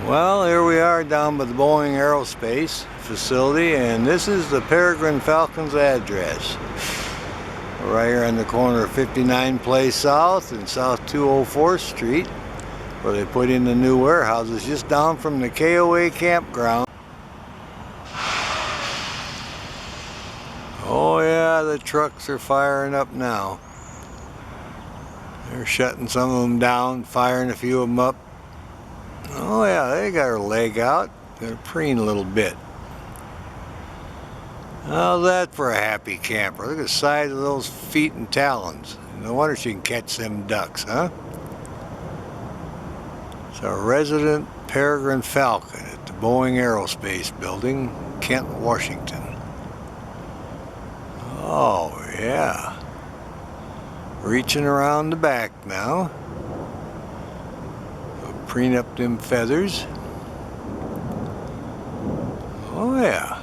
Well, here we are down by the Boeing Aerospace facility, and this is the Peregrine Falcons address. We're right here on the corner of 59 Place South and South 204th Street, where they put in the new warehouses just down from the KOA campground. Oh yeah, the trucks are firing up now. They're shutting some of them down, firing a few of them up. Oh yeah, they got her leg out. Gonna preen a little bit. How's that for a happy camper? Look at the size of those feet and talons. No wonder she can catch them ducks, huh? It's our resident Peregrine Falcon at the Boeing Aerospace building, Kent, Washington. Oh yeah. Reaching around the back now. Preen up them feathers. Oh yeah.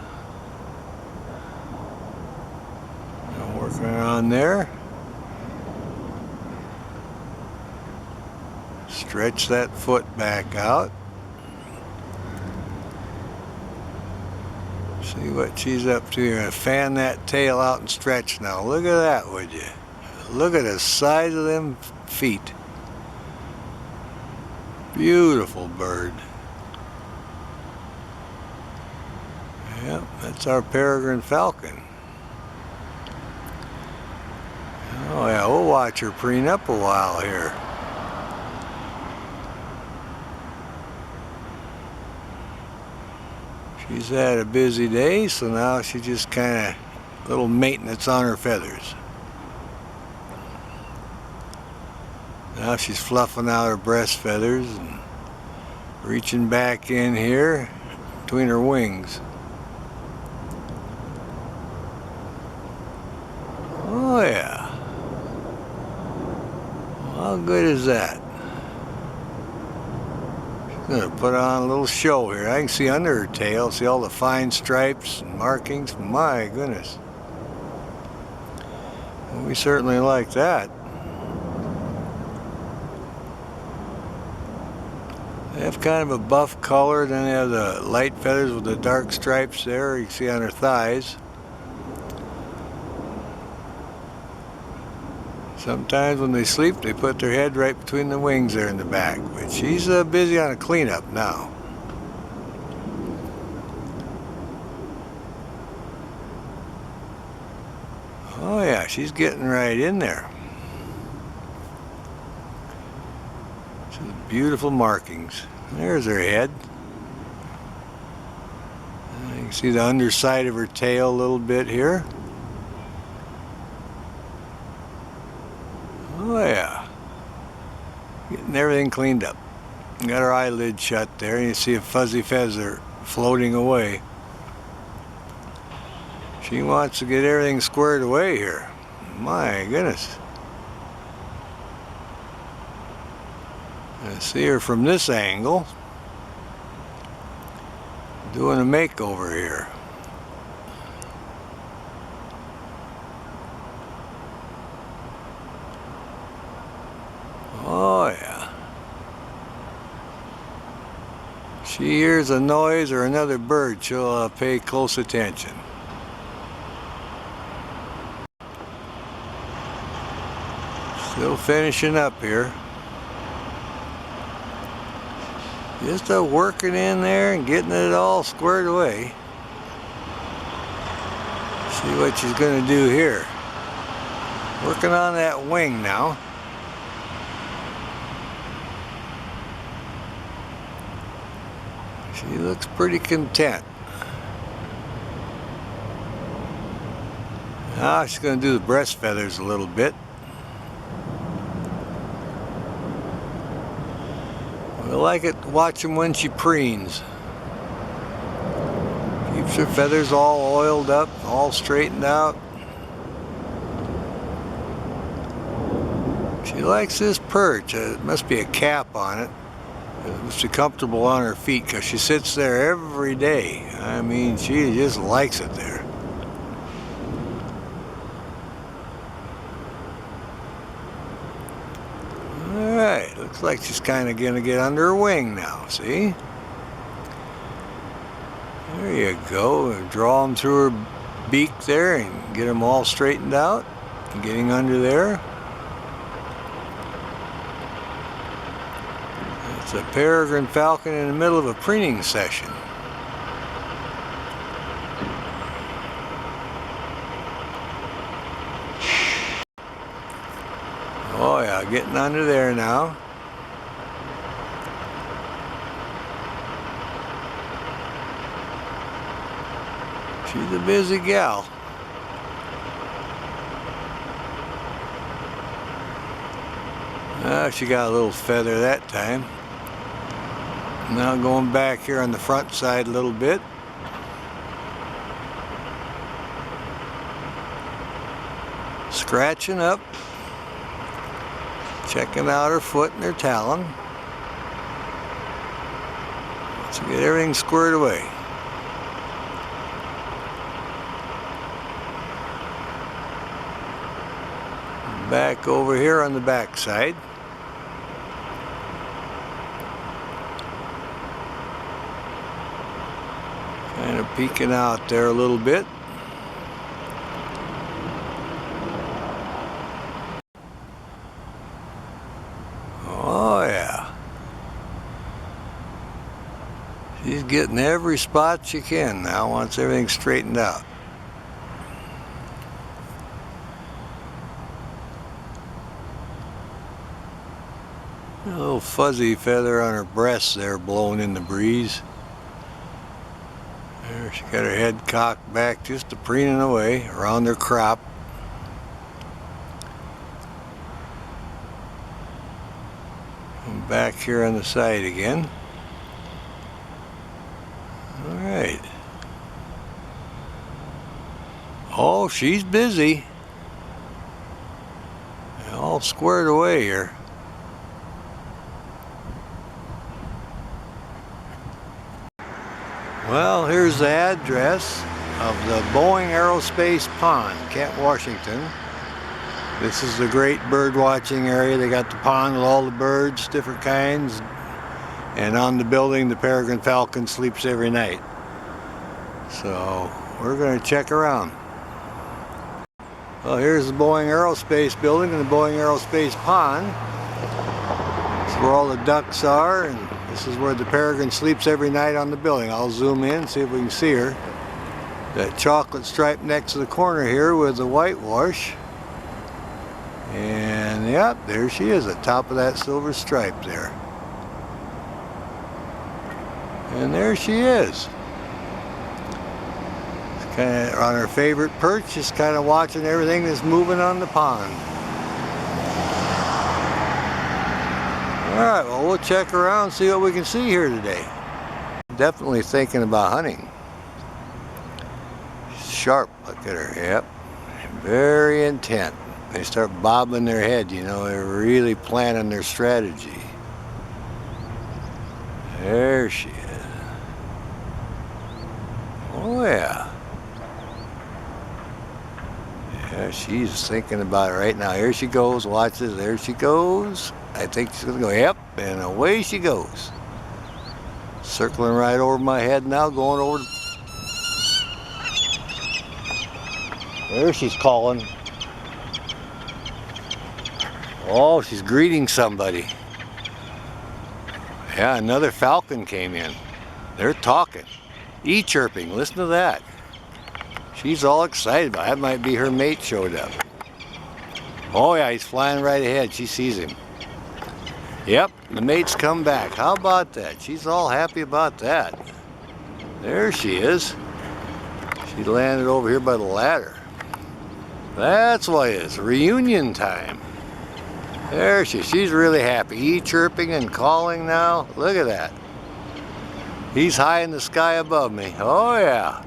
Working on there. Stretch that foot back out. See what she's up to here. Fan that tail out and stretch now. Look at that, would you? Look at the size of them feet. Beautiful bird. Yep, that's our Peregrine Falcon. Oh yeah, we'll watch her preen up a while here. She's had a busy day, so now she just kind of little maintenance on her feathers. Now she's fluffing out her breast feathers and reaching back in here between her wings. Oh yeah. How good is that? She's gonna put on a little show here. I can see under her tail, see all the fine stripes and markings. My goodness. We certainly like that. They have kind of a buff color, then they have the light feathers with the dark stripes there, you can see on her thighs. Sometimes when they sleep, they put their head right between the wings there in the back. But she's busy on a cleanup now. Oh yeah, she's getting right in there. Beautiful markings. There's her head. You can see the underside of her tail a little bit here. Oh yeah. Getting everything cleaned up. Got her eyelid shut there, and you see a fuzzy feather floating away. She wants to get everything squared away here. My goodness. See her from this angle, doing a makeover here. Oh yeah. She hears a noise or another bird, she'll pay close attention. Still finishing up here. Just working in there and getting it all squared away. See what she's going to do here. Working on that wing now. She looks pretty content. Now she's going to do the breast feathers a little bit. I like it watching when she preens. Keeps her feathers all oiled up, all straightened out. She likes this perch. It must be a cap on it. It must be comfortable on her feet because she sits there every day. I mean, she just likes it there. Alright, looks like she's kind of going to get under her wing now, see? There you go. Draw them through her beak there and get them all straightened out. Getting under there. It's a peregrine falcon in the middle of a preening session. Oh yeah, getting under there now. She's a busy gal. She got a little feather that time. Now going back here on the front side a little bit. Scratching up. Checking out her foot and her talon. Let's get everything squared away. Back over here on the back side. Kind of peeking out there a little bit. Oh yeah. She's getting every spot she can now once everything's straightened out. A little fuzzy feather on her breast there blowing in the breeze. There, she got her head cocked back just to preening away around her crop. And back here on the side again. Alright. Oh, she's busy. All squared away here. Well, here's the address of the Boeing Aerospace Pond, Kent, Washington. This is the great bird watching area. They got the pond with all the birds, different kinds. And on the building, the peregrine falcon sleeps every night. So we're going to check around. Well, here's the Boeing Aerospace building and the Boeing Aerospace Pond. This is where all the ducks are, and this is where the peregrine sleeps every night on the building. I'll zoom in, see if we can see her. That chocolate stripe next to the corner here with the whitewash. And yep, there she is, at the top of that silver stripe there. And there she is. Kind of on her favorite perch, just kind of watching everything that's moving on the pond. Alright, well, we'll check around and see what we can see here today. Definitely thinking about hunting. Sharp, look at her, yep. Very intent. They start bobbing their head, you know, they're really planning their strategy. There she is. Oh yeah. Yeah, she's thinking about it right now. Here she goes, watch this, there she goes. I think she's gonna go, yep, and away she goes. Circling right over my head now, going over. There she's calling. Oh, she's greeting somebody. Yeah, another falcon came in. They're talking. E-chirping, listen to that. She's all excited about it. That might be her mate showed up. Oh yeah, he's flying right ahead. She sees him. Yep, the mate's come back. How about that? She's all happy about that. There she is. She landed over here by the ladder. That's why it's reunion time. There she's really happy. E-chirping and calling now. Look at that. He's high in the sky above me. Oh yeah.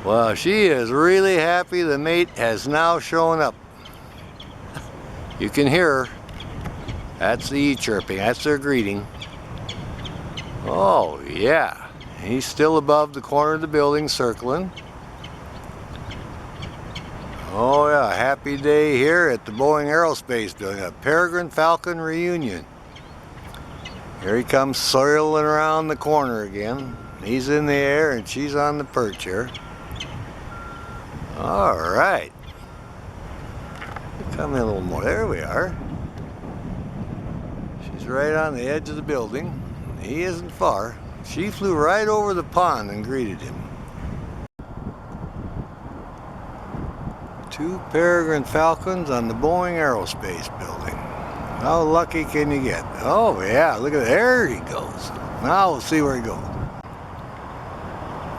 Well, she is really happy the mate has now shown up. You can hear her. That's the e-chirping, that's their greeting. Oh yeah, he's still above the corner of the building circling. Oh yeah, happy day here at the Boeing Aerospace building, a Peregrine Falcon reunion. Here he comes circling around the corner again. He's in the air and she's on the perch here. Alright. Come in a little more. There we are. She's right on the edge of the building. He isn't far. She flew right over the pond and greeted him. Two Peregrine Falcons on the Boeing Aerospace building. How lucky can you get? Oh yeah, look at there he goes. Now we'll see where he goes.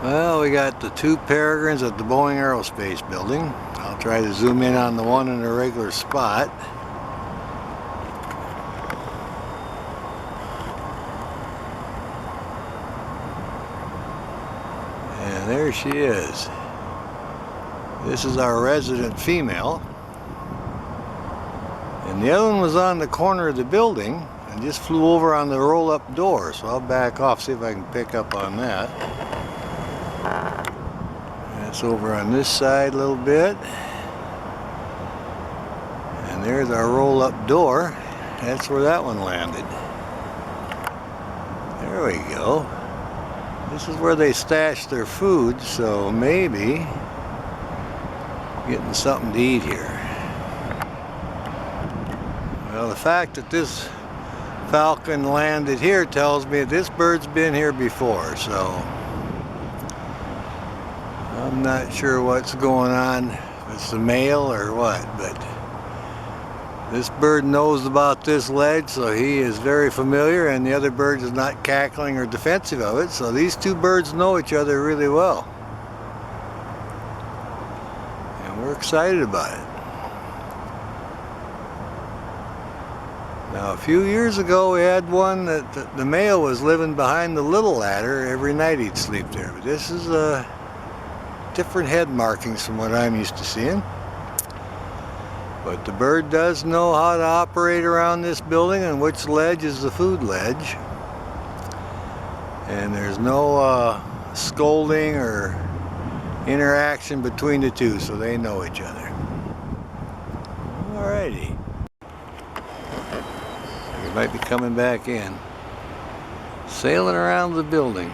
Well, we got the two Peregrines at the Boeing Aerospace building. I'll try to zoom in on the one in a regular spot. And there she is. This is our resident female. And the other one was on the corner of the building and just flew over on the roll-up door. So I'll back off, see if I can pick up on that. That's over on this side a little bit. And there's our roll-up door. That's where that one landed. There we go. This is where they stash their food, so maybe getting something to eat here. Well, the fact that this falcon landed here tells me that this bird's been here before, so I'm not sure what's going on, if it's the male or what, but this bird knows about this ledge, so he is very familiar, and the other bird is not cackling or defensive of it, so these two birds know each other really well. And we're excited about it. Now, a few years ago, we had one that the male was living behind the little ladder. Every night he'd sleep there, but this is different head markings from what I'm used to seeing. But the bird does know how to operate around this building and which ledge is the food ledge. And there's no scolding or interaction between the two, so they know each other. Alrighty. He might be coming back in. Sailing around the building.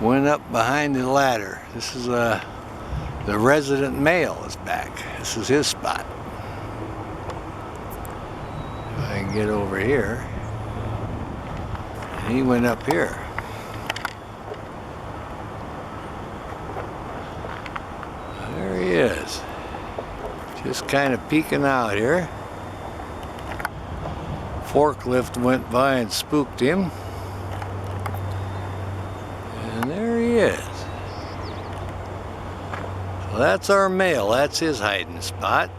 Went up behind the ladder. This is the resident male is back. This is his spot. If I can get over here. And he went up here. There he is. Just kind of peeking out here. Forklift went by and spooked him. And there he is. So that's our male. That's his hiding spot.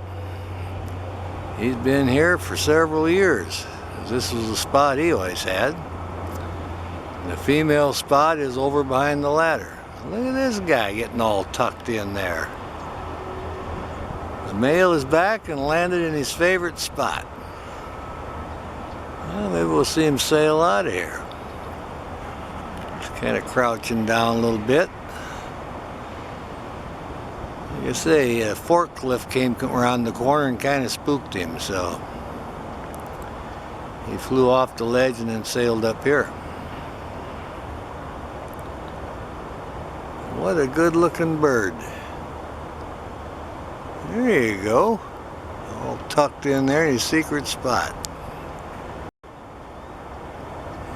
He's been here for several years. This was the spot he always had. And the female spot is over behind the ladder. Look at this guy getting all tucked in there. The male is back and landed in his favorite spot. Well, maybe we'll see him sail out of here. He's kind of crouching down a little bit. Like I say, a forklift came around the corner and kind of spooked him, so he flew off the ledge and then sailed up here. What a good looking bird. There you go. All tucked in there in his secret spot.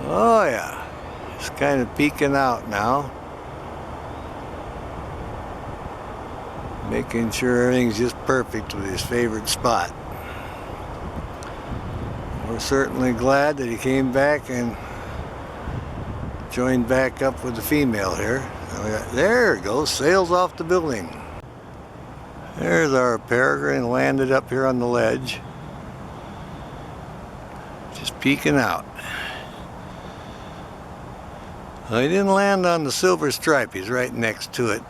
Oh yeah. It's kind of peeking out now. Making sure everything's just perfect with his favorite spot. We're certainly glad that he came back and joined back up with the female here. There it goes, sails off the building. There's our Peregrine, landed up here on the ledge. Just peeking out. Well, he didn't land on the silver stripe, he's right next to it.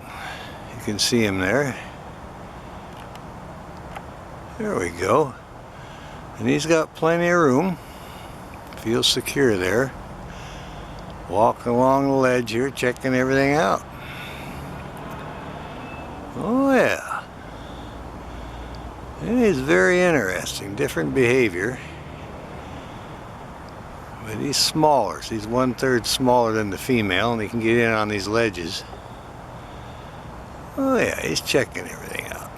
You can see him there. There we go. And he's got plenty of room. Feels secure there. Walking along the ledge here, checking everything out. Oh yeah. It is very interesting, different behavior. But he's smaller, so he's 1/3 smaller than the female, and he can get in on these ledges. Oh yeah, he's checking everything out.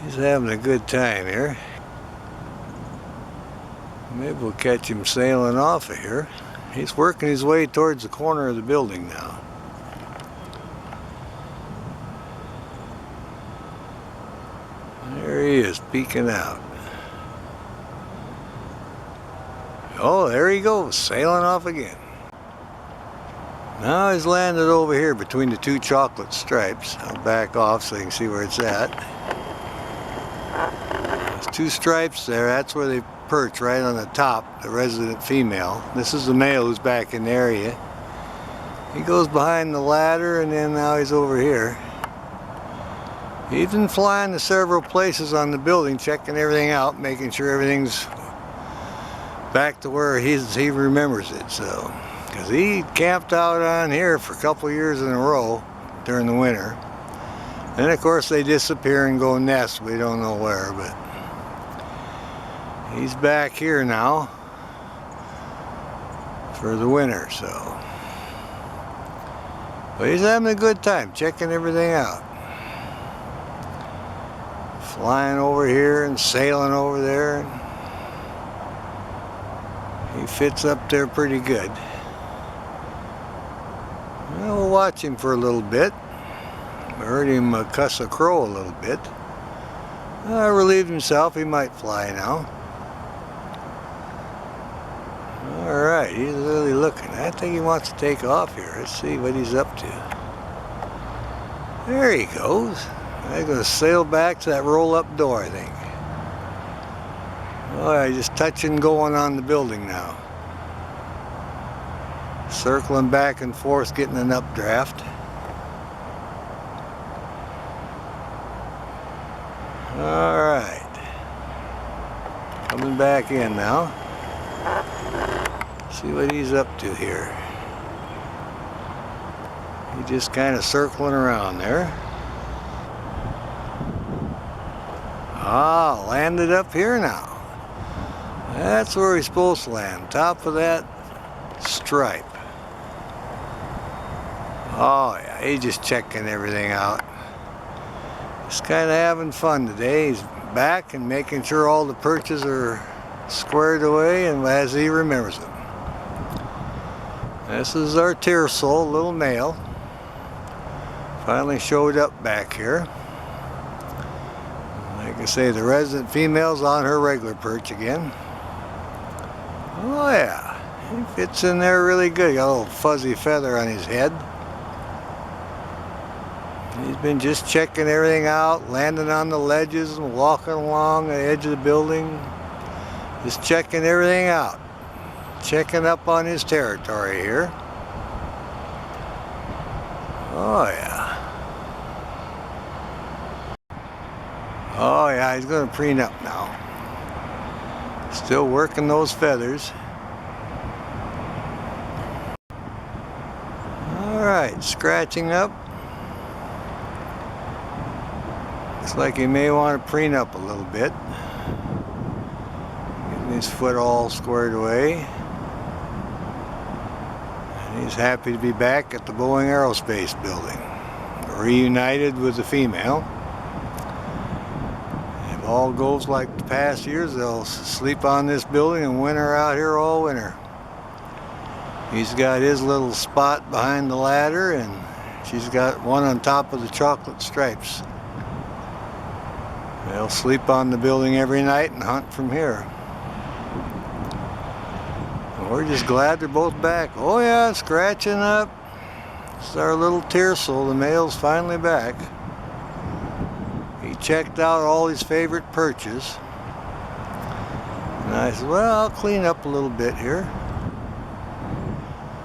He's having a good time here. Maybe we'll catch him sailing off of here. He's working his way towards the corner of the building now. There he is, peeking out. Oh, there he goes, sailing off again. Now he's landed over here between the two chocolate stripes. I'll back off so you can see where it's at. There's two stripes there, that's where they perch, right on the top, the resident female. This is the male who's back in the area. He goes behind the ladder, and then now he's over here. He's been flying to several places on the building, checking everything out, making sure everything's back to where he remembers it. So, because he camped out on here for a couple of years in a row during the winter. Then of course they disappear and go nest. We don't know where, but he's back here now for the winter. So, but he's having a good time checking everything out. Flying over here and sailing over there. He fits up there pretty good. Well, we'll watch him for a little bit. I heard him cuss a crow a little bit. Relieved himself, he might fly now. Alright, he's really looking. I think he wants to take off here. Let's see what he's up to. There he goes. I'm going to sail back to that roll-up door, I think. Oh, yeah, just touching going on the building now. Circling back and forth, getting an updraft. Alright. Coming back in now. See what he's up to here. He's just kind of circling around there. Ah, landed up here now. That's where he's supposed to land, top of that stripe. Oh yeah, he's just checking everything out. He's kind of having fun today. He's back and making sure all the perches are squared away and as he remembers them. This is our Tearsole, little male. Finally showed up back here. Like I say, the resident female's on her regular perch again. Oh yeah, he fits in there really good. He got a little fuzzy feather on his head. He's been just checking everything out, landing on the ledges and walking along the edge of the building. Just checking everything out. Checking up on his territory here. Oh yeah. Oh yeah, he's going to preen up now. Still working those feathers. Alright, scratching up. Looks like he may want to preen up a little bit. Getting his foot all squared away. And he's happy to be back at the Boeing Aerospace building. Reunited with the female. If all goes like the past years, they'll sleep on this building and winter out here all winter. He's got his little spot behind the ladder, and she's got one on top of the chocolate stripes. They'll sleep on the building every night and hunt from here. We're just glad they're both back. Oh yeah, scratching up. It's our little Tearsole. The male's finally back. He checked out all his favorite perches. And I said, well, I'll clean up a little bit here.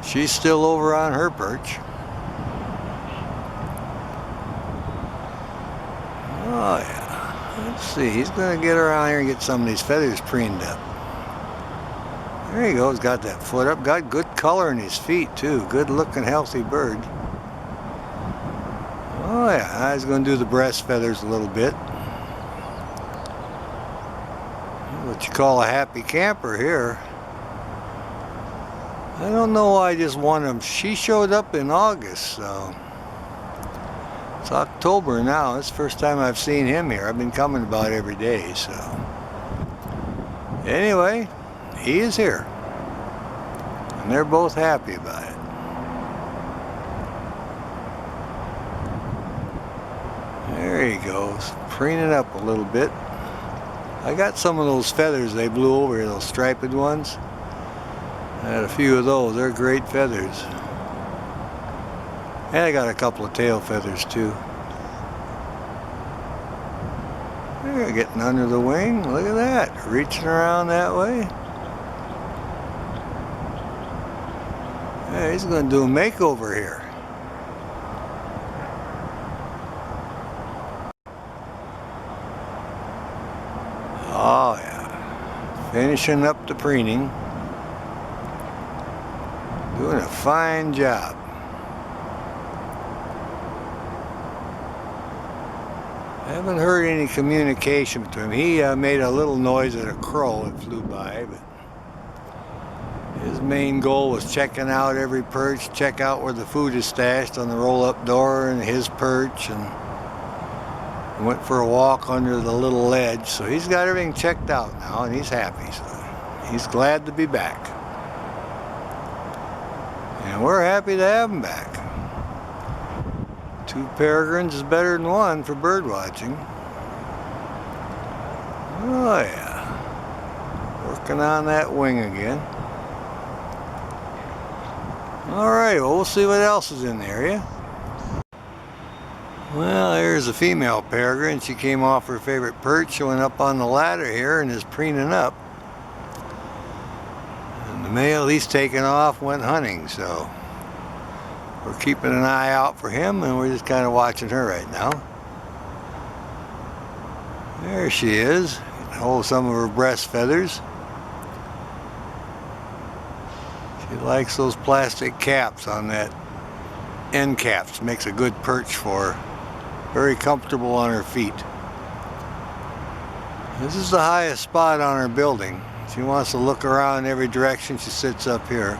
She's still over on her perch. Oh yeah. Let's see, he's going to get around here and get some of these feathers preened up. There he goes, got that foot up, got good color in his feet too. Good looking, healthy bird. Oh yeah, I was going to do the breast feathers a little bit. What you call a happy camper here. I don't know why I just wanted him. She showed up in August, so it's October now. It's the first time I've seen him here. I've been coming about every day, so anyway, he is here, and they're both happy about it. There he goes, preening up a little bit. I got some of those feathers they blew over here, those striped ones. I had a few of those. They're great feathers. And I got a couple of tail feathers too. They're getting under the wing. Look at that. Reaching around that way. Yeah, he's going to do a makeover here. Oh yeah. Finishing up the preening. Doing a fine job. I haven't heard any communication between them. He made a little noise at a crow that flew by, but his main goal was checking out every perch, check out where the food is stashed on the roll-up door and his perch, and went for a walk under the little ledge. So he's got everything checked out now, and he's happy. So he's glad to be back. And we're happy to have him back. 2 peregrines is better than 1 for bird watching. Oh yeah. Working on that wing again. Alright, well, we'll see what else is in the area. Well, there's a female peregrine. She came off her favorite perch. She went up on the ladder here and is preening up. And the male, he's taken off, went hunting, so we're keeping an eye out for him, and we're just kind of watching her right now. There she is. Hold some of her breast feathers. She likes those plastic caps on that end caps. Makes a good perch for her. Very comfortable on her feet. This is the highest spot on her building. She wants to look around in every direction. She sits up here.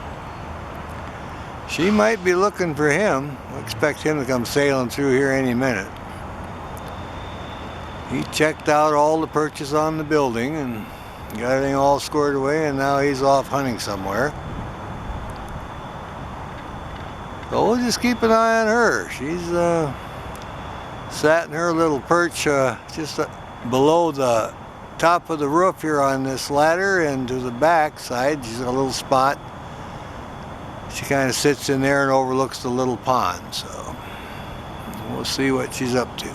She might be looking for him. I expect him to come sailing through here any minute. He checked out all the perches on the building and got everything all squared away, and now he's off hunting somewhere. So we'll just keep an eye on her. She's sat in her little perch just below the top of the roof here on this ladder, and to the back side she's got a little spot. She kind of sits in there and overlooks the little pond, so we'll see what she's up to.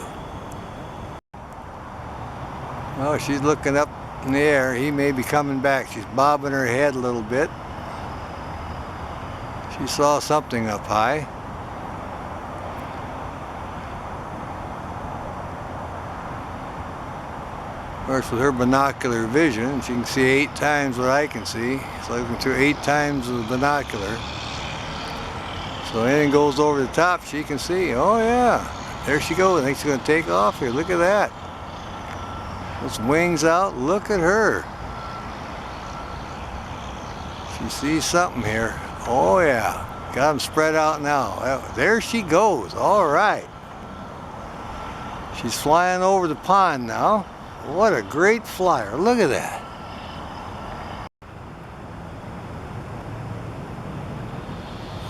Oh, she's looking up in the air. He may be coming back. She's bobbing her head a little bit. She saw something up high. Of course, with her binocular vision, she can see 8 times what I can see. It's looking through 8 times the binocular. So anything goes over the top, she can see. Oh yeah, there she goes. I think she's going to take off here. Look at that. Those wings out. Look at her. She sees something here. Oh yeah, got them spread out now. There she goes. All right. She's flying over the pond now. What a great flyer. Look at that.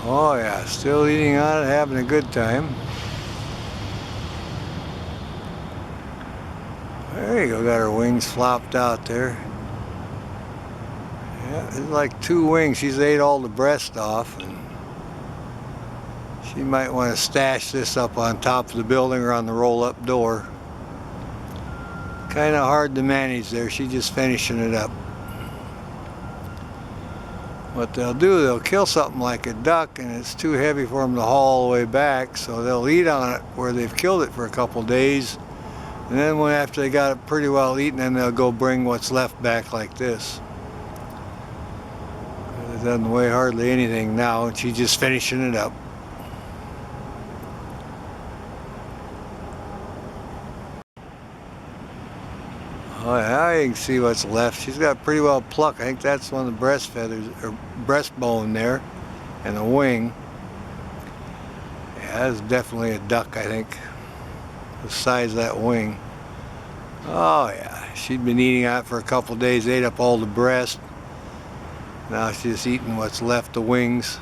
Oh yeah, still eating on it, having a good time. There you go, got her wings flopped out there. Yeah, it's like 2 wings. She's ate all the breast off, and she might want to stash this up on top of the building or on the roll-up door. Kind of hard to manage there. She's just finishing it up. What they'll do, they'll kill something like a duck, and it's too heavy for them to haul all the way back, so they'll eat on it where they've killed it for a couple days, and then after they got it pretty well eaten, then they'll go bring what's left back like this. It doesn't weigh hardly anything now, and she's just finishing it up. Oh yeah, you can see what's left. She's got pretty well plucked. I think that's one of the breast feathers, or breastbone there, and the wing. Yeah, that's definitely a duck, I think. The size of that wing. Oh yeah, she'd been eating out for a couple days, ate up all the breast. Now she's just eating what's left, the wings.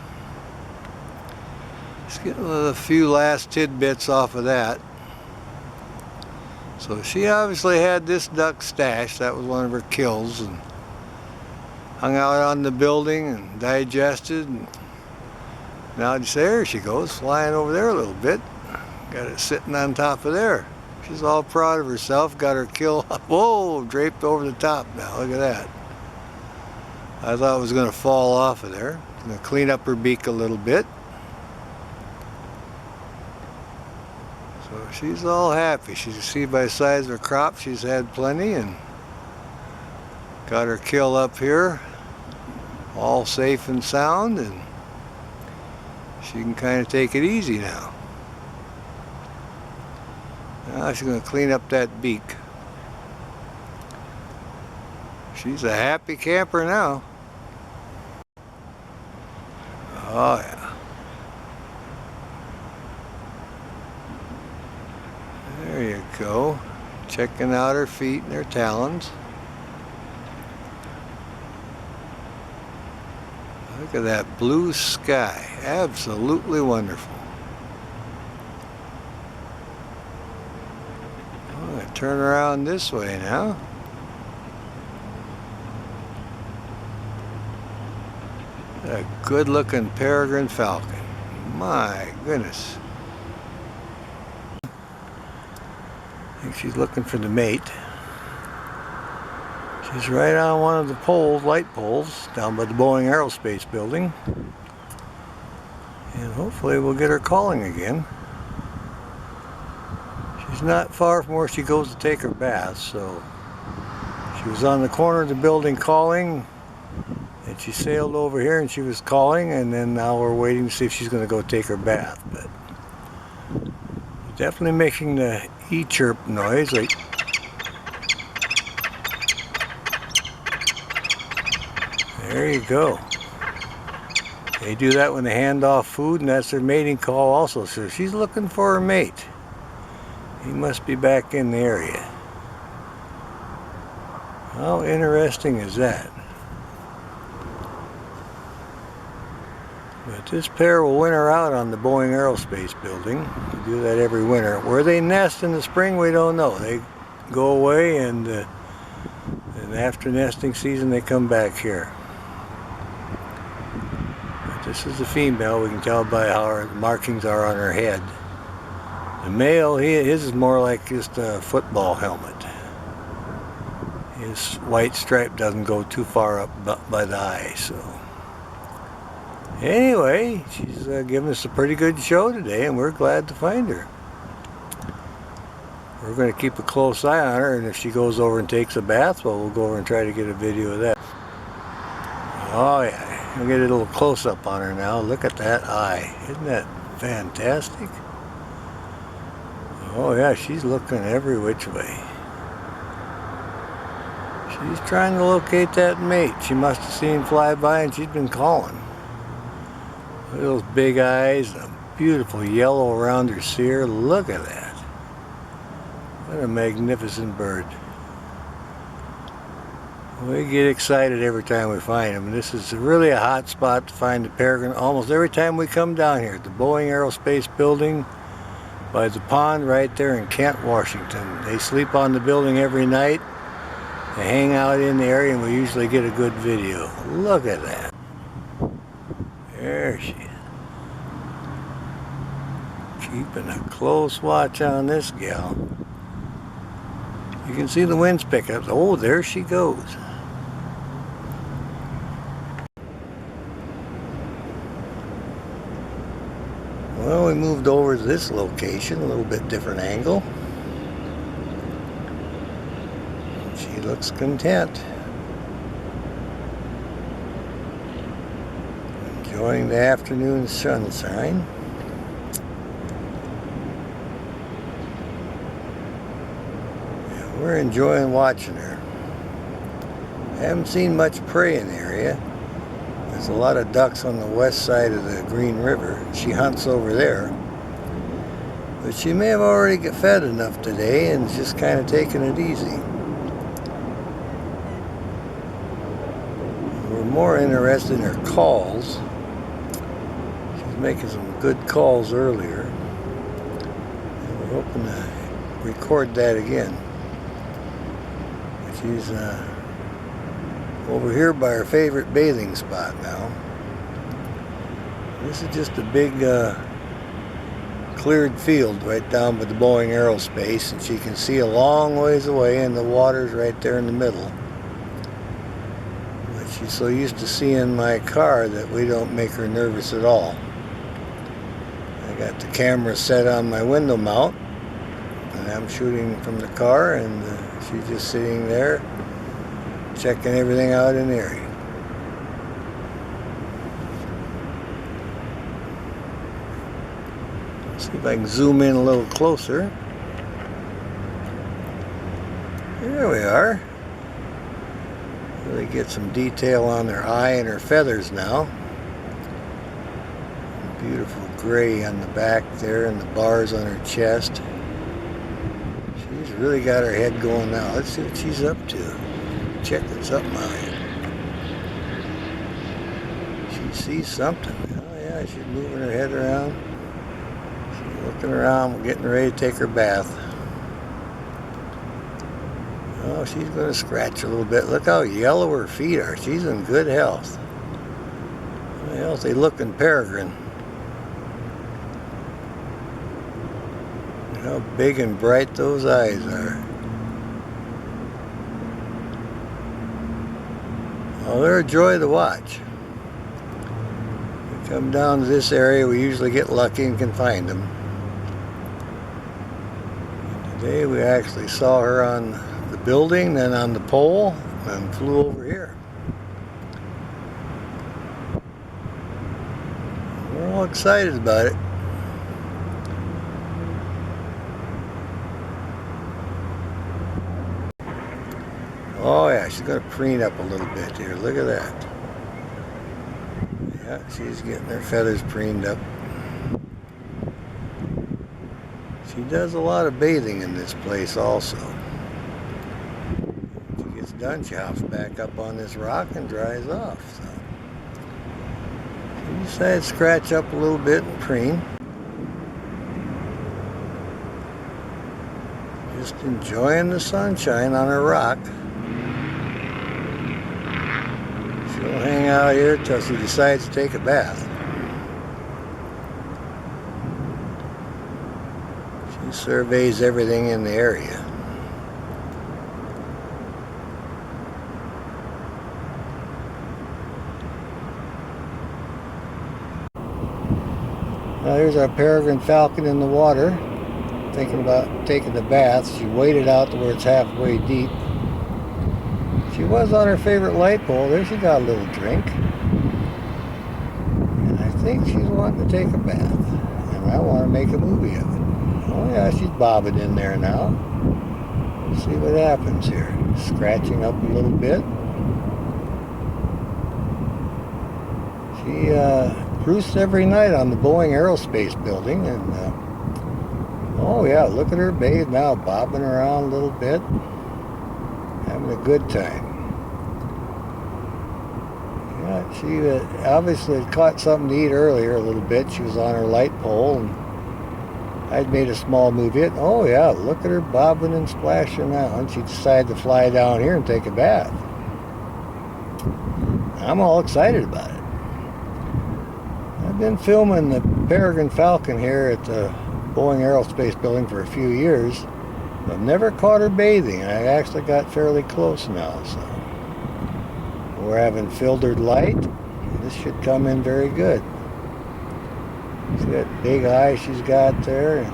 Just getting a few last tidbits off of that. So she obviously had this duck stashed. That was one of her kills, and hung out on the building and digested. And now just there she goes, flying over there a little bit. Got it sitting on top of there. She's all proud of herself. Got her kill. Whoa, draped over the top now. Look at that. I thought it was going to fall off of there. Going to clean up her beak a little bit. So she's all happy. She can see by the size of her crop she's had plenty, and got her kill up here, all safe and sound, and she can kind of take it easy now. Now she's going to clean up that beak. She's a happy camper now. Oh yeah. There you go. Checking out her feet and her talons. Look at that blue sky. Absolutely wonderful. I'm going to turn around this way now. A good looking Peregrine Falcon. My goodness. I think she's looking for the mate. She's right on one of the poles, light poles, down by the Boeing Aerospace building. And hopefully we'll get her calling again. She's not far from where she goes to take her bath, so she was on the corner of the building calling, and she sailed over here and she was calling, and then now we're waiting to see if she's going to go take her bath. But definitely making the E-chirp noise, like there you go. They do that when they hand off food, and that's their mating call also. So she's looking for her mate. He must be back in the area. How interesting is that? But this pair will winter out on the Boeing Aerospace building. They do that every winter. Where they nest in the spring, we don't know. They go away, and after nesting season, they come back here. But this is the female. We can tell by how her markings are on her head. The male, his is more like just a football helmet. His white stripe doesn't go too far up by the eye, so. Anyway, she's giving us a pretty good show today, and we're glad to find her. We're going to keep a close eye on her, and if she goes over and takes a bath, well, we'll go over and try to get a video of that. Oh yeah, we'll get a little close-up on her now. Look at that eye. Isn't that fantastic? Oh yeah, she's looking every which way. She's trying to locate that mate. She must have seen fly by, and she's been calling. Look at those big eyes, and a beautiful yellow around her cere. Look at that. What a magnificent bird. We get excited every time we find them. This is really a hot spot to find the peregrine. Almost every time we come down here, the Boeing Aerospace building by the pond right there in Kent, Washington. They sleep on the building every night. They hang out in the area, and we usually get a good video. Look at that. There she is. Keeping a close watch on this gal. You can see the winds pick up. Oh, there she goes. Well, we moved over to this location, a little bit different angle. She looks content. Enjoying the afternoon sunshine. We're enjoying watching her. I haven't seen much prey in the area. There's a lot of ducks on the west side of the Green River. She hunts over there. But she may have already got fed enough today and is just kind of taking it easy. We're more interested in her calls. She's making some good calls earlier. And we're hoping to record that again. She's over here by her favorite bathing spot now. This is just a big cleared field right down by the Boeing Aerospace, and she can see a long ways away, and the water's right there in the middle. But she's so used to seeing my car that we don't make her nervous at all. I got the camera set on my window mount, and I'm shooting from the car, and she's just sitting there checking everything out in the area. See if I can zoom in a little closer. There we are. Really get some detail on her eye and her feathers now. Beautiful gray on the back there and the bars on her chest. She's really got her head going now. Let's see what she's up to. Checking something out here. She sees something. Oh yeah, she's moving her head around. Looking around, getting ready to take her bath. Oh, she's going to scratch a little bit. Look how yellow her feet are. She's in good health. A healthy looking peregrine. Look how big and bright those eyes are. Oh, they're a joy to watch. We come down to this area, we usually get lucky and can find them. Today we actually saw her on the building, then on the pole, and flew over here. We're all excited about it. Oh yeah, she's going to preen up a little bit here. Look at that. Yeah, she's getting her feathers preened up. She does a lot of bathing in this place also. When she gets done, she hops back up on this rock and dries off. So she decided to scratch up a little bit and preen. Just enjoying the sunshine on her rock. She'll hang out here till she decides to take a bath. Surveys everything in the area. Now there's our peregrine falcon in the water, thinking about taking the bath. She waded out to where it's halfway deep. She was on her favorite light pole. There she got a little drink. And I think she's wanting to take a bath. And I want to make a movie of it. Oh yeah, she's bobbing in there now. Let's see what happens here. Scratching up a little bit. She roosts every night on the Boeing Aerospace building, and oh yeah, look at her bathe now, bobbing around a little bit, having a good time. Yeah, she obviously had caught something to eat earlier a little bit. She was on her light pole, and I'd made a small move it. Oh yeah, look at her bobbing and splashing now. And she decided to fly down here and take a bath. I'm all excited about it. I've been filming the Peregrine Falcon here at the Boeing Aerospace building for a few years. I've never caught her bathing. I actually got fairly close now, so we're having filtered light. This should come in very good. See that big eye she's got there, and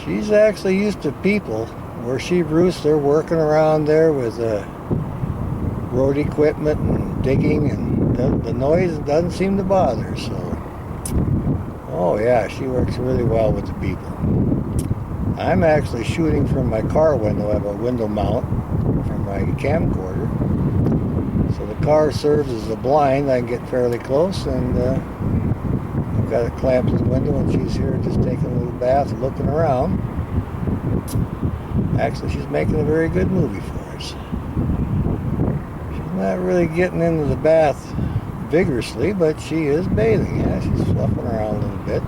she's actually used to people. Where she roosts, they're working around there with road equipment and digging, and the noise doesn't seem to bother her. So, oh yeah, she works really well with the people. I'm actually shooting from my car window. I have a window mount for my camcorder. So the car serves as a blind. I can get fairly close, and I've got it clamped to the window, and she's here just taking a little bath, looking around. Actually, she's making a very good movie for us. She's not really getting into the bath vigorously, but she is bathing. Yeah, she's fluffing around a little bit.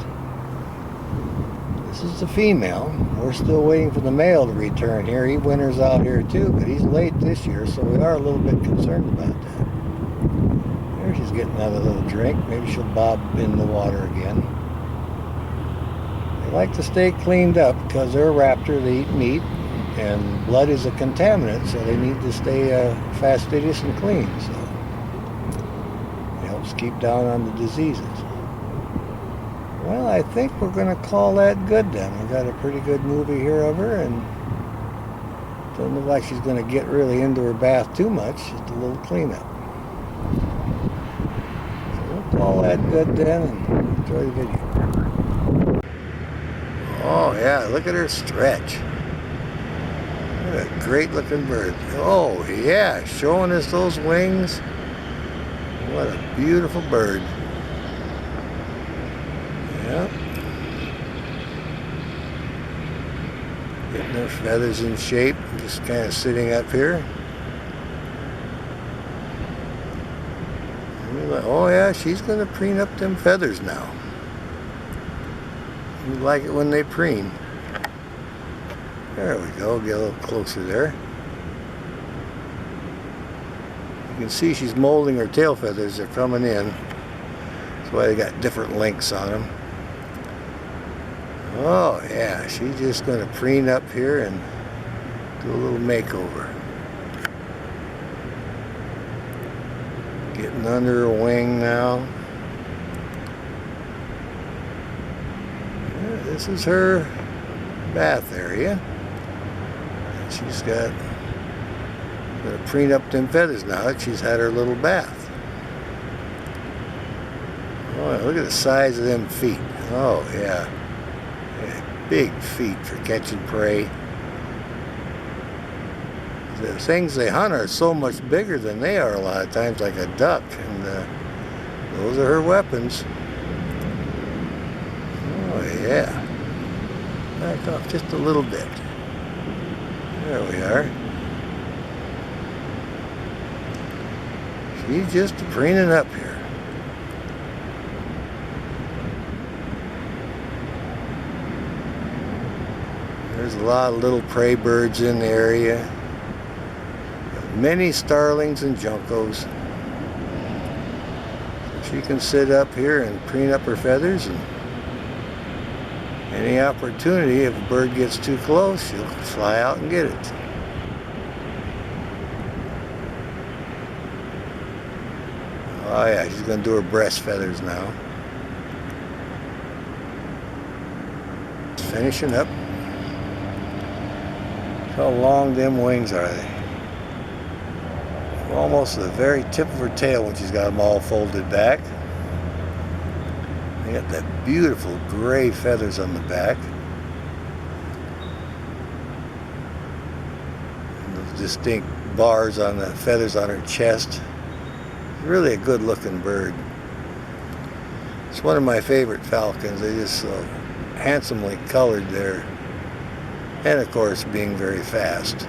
This is the female. We're still waiting for the male to return here. He winters out here too, but he's late this year, so we are a little bit concerned about that. There she's getting another little drink. Maybe she'll bob in the water again. They like to stay cleaned up because they're a raptor. They eat meat, and blood is a contaminant, so they need to stay fastidious and clean. So it helps keep down on the diseases. Well, I think we're going to call that good then. We got a pretty good movie here of her, and doesn't look like she's going to get really into her bath too much. Just a little cleanup. So we'll call that good then and enjoy the video. Oh yeah, look at her stretch. What a great looking bird. Oh yeah, showing us those wings. What a beautiful bird. Yep. Getting their feathers in shape, just kind of sitting up here. Oh yeah, she's going to preen up them feathers now. You like it when they preen. There we go, get a little closer there. You can see she's molding her tail feathers, they're coming in. That's why they got different lengths on them. Oh yeah, she's just going to preen up here and do a little makeover. Getting under her wing now. Yeah, this is her bath area. And she's got, going to preen up them feathers now that she's had her little bath. Oh, look at the size of them feet. Oh yeah. Big feet for catching prey. The things they hunt are so much bigger than they are a lot of times, like a duck, and those are her weapons. Oh yeah. Back off just a little bit. There we are. She's just preening up here. There's a lot of little prey birds in the area. Many starlings and juncos. So she can sit up here and preen up her feathers, and any opportunity, if a bird gets too close, she'll fly out and get it. Oh yeah, she's going to do her breast feathers now. Finishing up. How long them wings are they? Almost to the very tip of her tail when she's got them all folded back. They got that beautiful gray feathers on the back. And those distinct bars on the feathers on her chest. Really a good looking bird. It's one of my favorite falcons. They're just so handsomely colored there. And of course being very fast.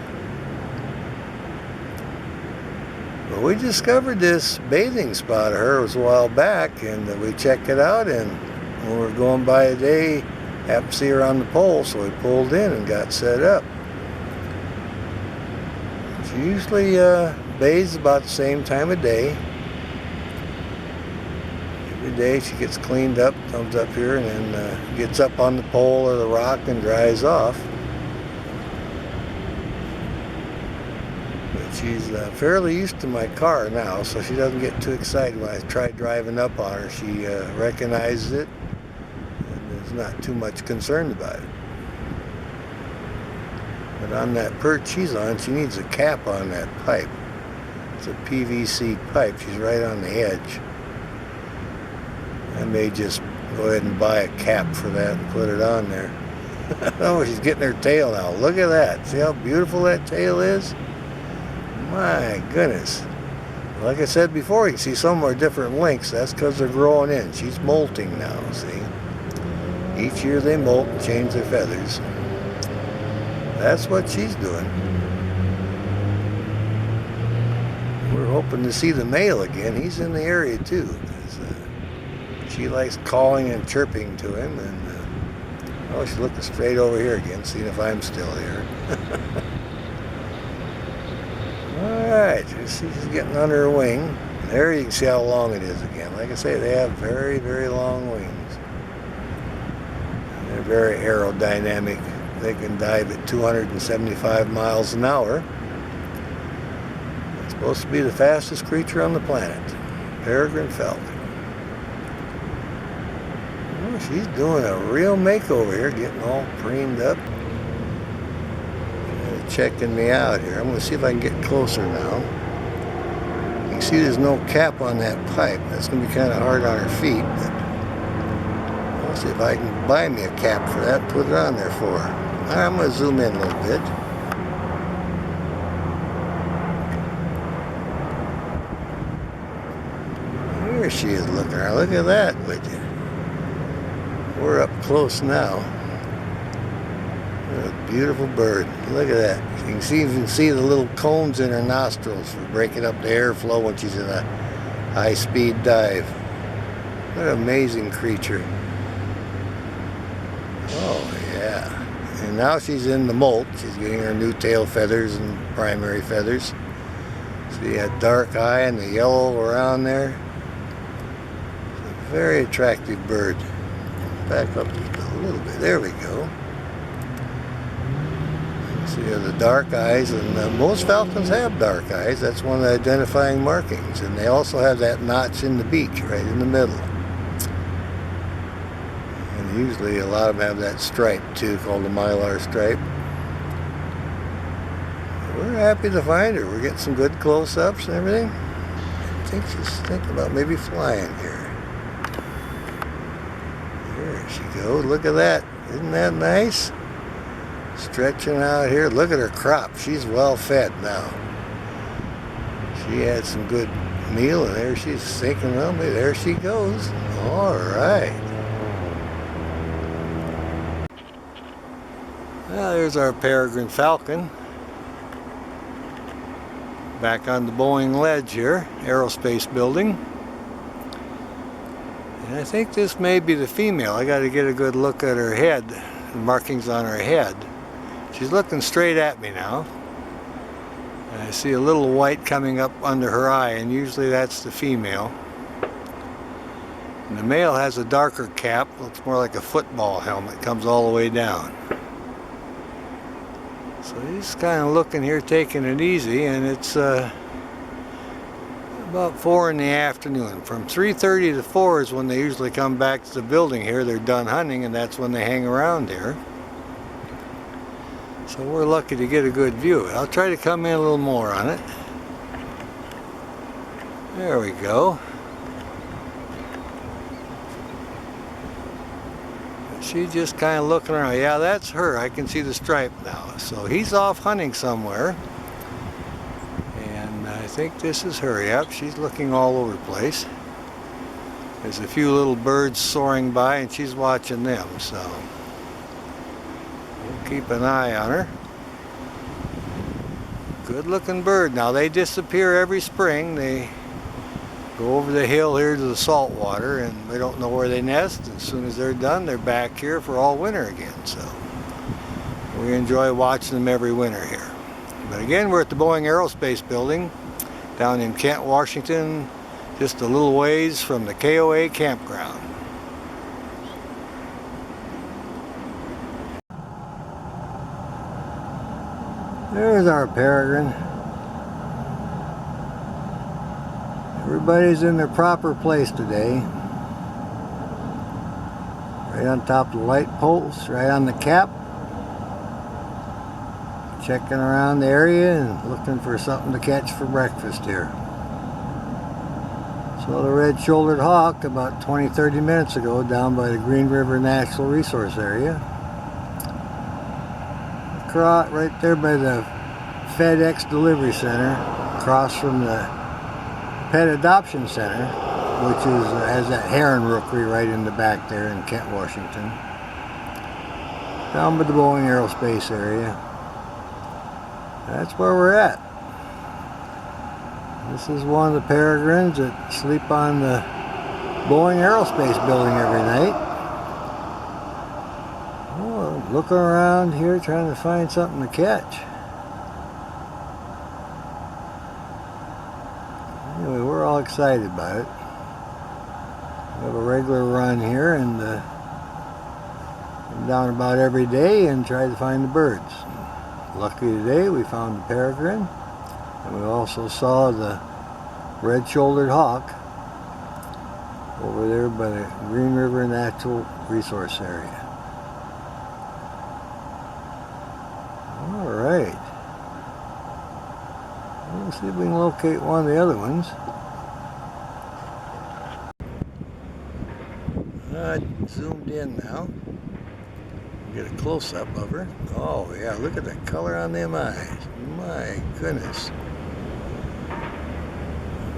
But we discovered this bathing spot of hers a while back, and we checked it out, and when we were going by today, happened to see her on the pole, so we pulled in and got set up. She usually bathes about the same time of day. Every day she gets cleaned up, comes up here, and then gets up on the pole or the rock and dries off. She's fairly used to my car now, so she doesn't get too excited when I try driving up on her. She recognizes it and is not too much concerned about it. But on that perch she's on, she needs a cap on that pipe. It's a PVC pipe. She's right on the edge. I may just go ahead and buy a cap for that and put it on there. Oh, she's getting her tail now. Look at that. See how beautiful that tail is? My goodness. Like I said before, you can see some are different lengths. That's because they're growing in. She's molting now, see? Each year they molt and change their feathers. That's what she's doing. We're hoping to see the male again. He's in the area too. She likes calling and chirping to him. And oh, she's looking straight over here again, seeing if I'm still here. Alright, she's getting under her wing. There you can see how long it is again. Like I say, they have very, very long wings. They're very aerodynamic. They can dive at 275 miles an hour. It's supposed to be the fastest creature on the planet. Peregrine falcon. Oh, she's doing a real makeover here, getting all preened up. Checking me out here. I'm going to see if I can get closer now. You can see there's no cap on that pipe. That's going to be kind of hard on her feet. But I'll see if I can buy me a cap for that and put it on there for her. All right, I'm going to zoom in a little bit. Here she is looking around. Look at that, would you? We're up close now. A beautiful bird. Look at that. You can even see the little cones in her nostrils for breaking up the airflow when she's in a high-speed dive. What an amazing creature. Oh, yeah. And now she's in the molt. She's getting her new tail feathers and primary feathers. See that dark eye and the yellow around there? It's a very attractive bird. Back up just a little bit. There we go. See the dark eyes, and most falcons have dark eyes. That's one of the identifying markings. And they also have that notch in the beak right in the middle. And usually a lot of them have that stripe too, called the mylar stripe. We're happy to find her. We're getting some good close-ups and everything. I think she's thinking about maybe flying here. There she goes. Look at that. Isn't that nice? Stretching out here. Look at her crop. She's well fed now. She had some good meal, and there she's thinking, well, maybe there she goes. All right. Well, there's our peregrine falcon. Back on the Boeing ledge here, Aerospace building. And I think this may be the female. I got to get a good look at her head, the markings on her head. She's looking straight at me now. And I see a little white coming up under her eye, and usually that's the female. And the male has a darker cap, looks more like a football helmet, comes all the way down. So he's kind of looking here, taking it easy, and it's about 4 in the afternoon. From 3:30 to 4 is when they usually come back to the building here. They're done hunting, and that's when they hang around here. So we're lucky to get a good view. I'll try to come in a little more on it. There we go. She's just kind of looking around. Yeah, that's her. I can see the stripe now. So he's off hunting somewhere. And I think this is her. Yep, she's looking all over the place. There's a few little birds soaring by, and she's watching them. So we'll keep an eye on her. Good looking bird. Now they disappear every spring. They go over the hill here to the salt water, and we don't know where they nest. As soon as they're done, they're back here for all winter again. So we enjoy watching them every winter here. But again, we're at the Boeing Aerospace building down in Kent, Washington, just a little ways from the KOA campground. There's our peregrine. Everybody's in their proper place today. Right on top of the light poles, right on the cap. Checking around the area and looking for something to catch for breakfast here. So the red-shouldered hawk about 20-30 minutes ago down by the Green River Natural Resource Area. right there by the FedEx Delivery Center, across from the Pet Adoption Center, which has that heron rookery right in the back there in Kent, Washington. Down by the Boeing Aerospace area. That's where we're at. This is one of the Peregrines that sleep on the Boeing Aerospace building every night. Oh, looking around here trying to find something to catch. Anyway, we're all excited about it. We have a regular run here and down about every day and try to find the birds. Luckily today we found the peregrine, and we also saw the red-shouldered hawk over there by the Green River Natural Resource Area. Alright. Let's see if we can locate one of the other ones. I zoomed in now. Get a close-up of her. Oh yeah, look at the color on them eyes. My goodness.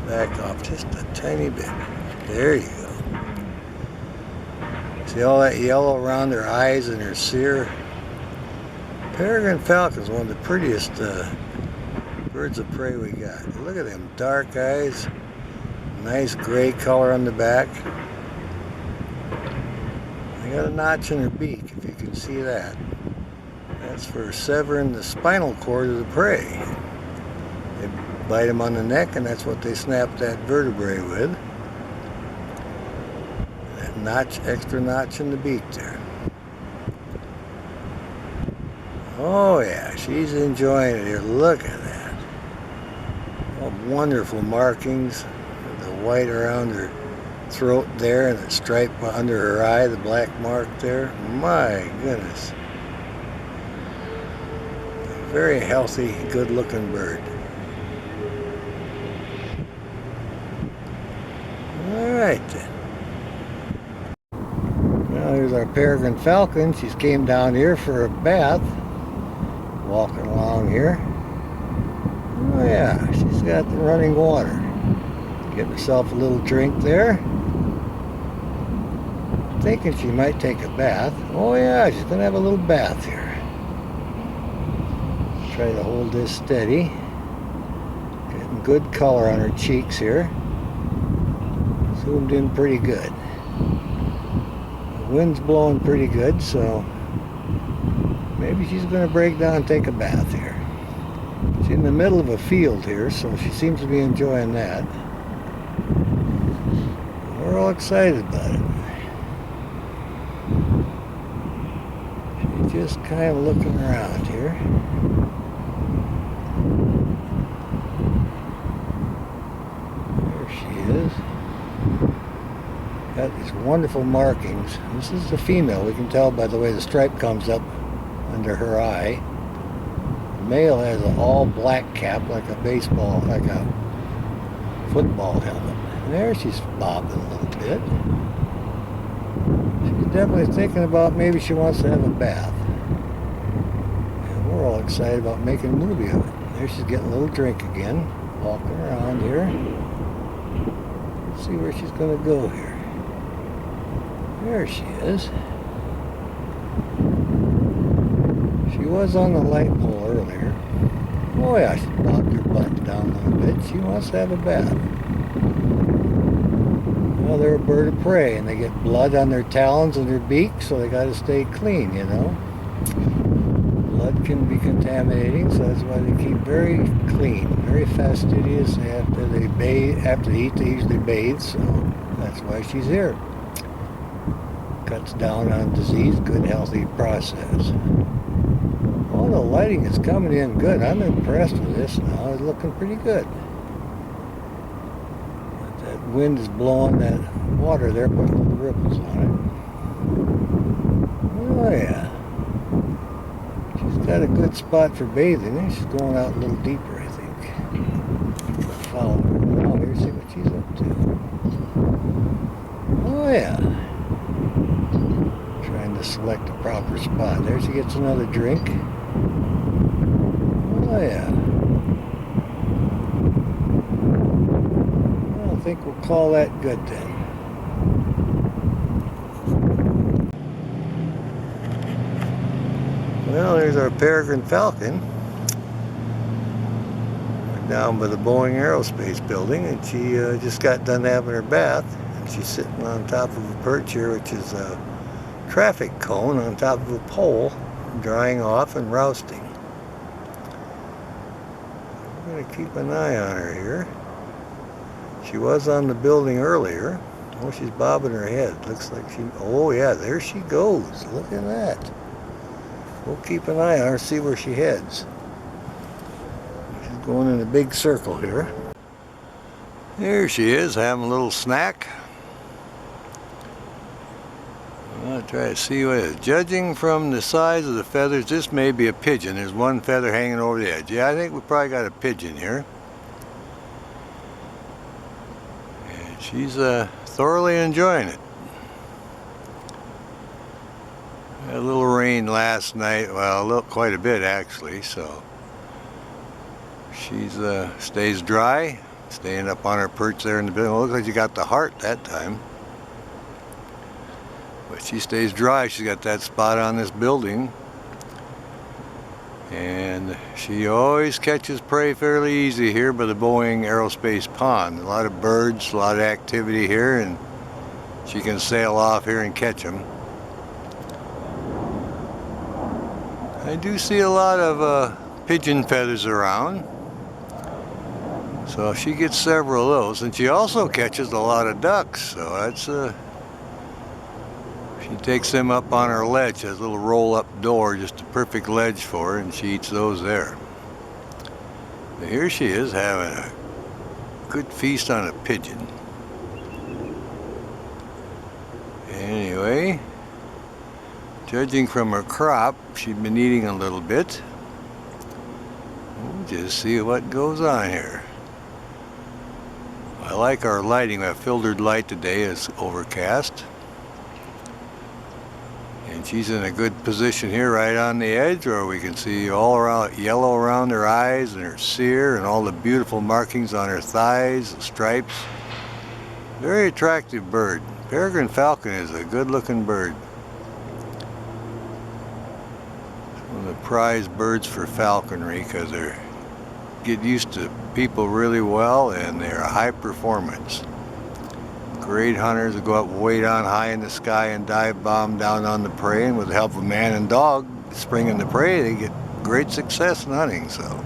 Back off just a tiny bit. There you go. See all that yellow around her eyes and her cere? Peregrine falcon is one of the prettiest birds of prey we got. Look at them dark eyes. Nice gray color on the back. They got a notch in her beak, if you can see that. That's for severing the spinal cord of the prey. They bite them on the neck, and that's what they snap that vertebrae with. That notch, extra notch in the beak there. Oh yeah, she's enjoying it here. Look at that. Oh, wonderful markings. The white around her throat there, and the stripe under her eye, the black mark there. My goodness. A very healthy, good looking bird. Alright then. Now here's our peregrine falcon. She's came down here for a bath. Walking along here. Oh yeah, she's got the running water. Getting herself a little drink there. Thinking she might take a bath. Oh yeah, she's gonna have a little bath here. Try to hold this steady. Getting good color on her cheeks here. Zoomed in pretty good. The wind's blowing pretty good, so maybe she's gonna break down and take a bath here. She's in the middle of a field here, so she seems to be enjoying that. We're all excited about it. Just kind of looking around here. There she is. Got these wonderful markings. This is the female. We can tell by the way the stripe comes up under her eye. The male has an all black cap like a baseball, like a football helmet. And there she's bobbing a little bit. She's definitely thinking about maybe she wants to have a bath. We're all excited about making a movie of it. There she's getting a little drink again. Walking around here. Let's see where she's going to go here. There she is. She was on the light pole earlier. Oh yeah, she bobbed her butt down a little bit. She wants to have a bath. Well, they're a bird of prey, and they get blood on their talons and their beak, so they got to stay clean, you know. Blood can be contaminating, so that's why they keep very clean, very fastidious. After they bathe, after they eat, they usually bathe, so that's why she's here. Cuts down on disease, good healthy process. All the lighting is coming in good. I'm impressed with this now. It's looking pretty good. But that wind is blowing that water there, putting little ripples on it. Oh yeah. She's got a good spot for bathing. She's going out a little deeper, I think. Follow her. Oh, here, see what she's up to. Oh yeah. Trying to select a proper spot. There she gets another drink. Oh yeah. I think we'll call that good then. Well, there's our Peregrine Falcon. We're down by the Boeing Aerospace building, and she just got done having her bath. And she's sitting on top of a perch here, which is a traffic cone on top of a pole, drying off and roasting. We're going to keep an eye on her here. She was on the building earlier. Oh, she's bobbing her head. Looks like she... Oh, yeah, there she goes. Look at that. We'll keep an eye on her, see where she heads. She's going in a big circle here. There she is, having a little snack. I'll try to see what it is. Judging from the size of the feathers, this may be a pigeon. There's one feather hanging over the edge. Yeah, I think we probably got a pigeon here. And she's thoroughly enjoying it. Had a little rain last night, well, quite a bit actually, so she's stays dry, staying up on her perch there in the building. Well, looks like she got the heart that time. But she stays dry. She's got that spot on this building. And she always catches prey fairly easy here by the Boeing Aerospace pond. A lot of birds, a lot of activity here, and she can sail off here and catch them. I do see a lot of pigeon feathers around. So she gets several of those. And she also catches a lot of ducks. So that's she takes them up on her ledge. Has a little roll-up door, just a perfect ledge for her, and she eats those there. But here she is having a good feast on a pigeon. Anyway, judging from her crop, she'd been eating a little bit. We'll just see what goes on here. I like our lighting. We have filtered light today. It's overcast. And she's in a good position here right on the edge where we can see all around yellow around her eyes and her cere and all the beautiful markings on her thighs, the stripes. Very attractive bird. Peregrine falcon is a good looking bird. One of the prized birds for falconry because they get used to people really well and they're a high performance. Great hunters who go up way down high in the sky and dive bomb down on the prey, and with the help of man and dog springing the prey, they get great success in hunting. So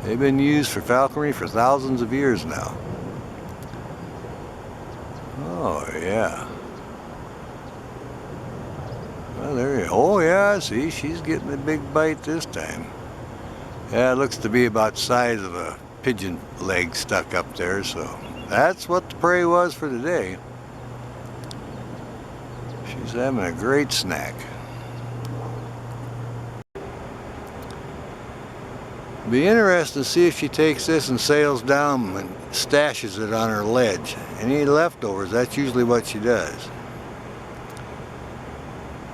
they've been used for falconry for thousands of years now. Oh yeah. Well, there you go. Oh yeah, see, she's getting a big bite this time. Yeah, it looks to be about the size of a pigeon leg stuck up there, so that's what the prey was for today. She's having a great snack. Be interesting to see if she takes this and sails down and stashes it on her ledge. Any leftovers, that's usually what she does.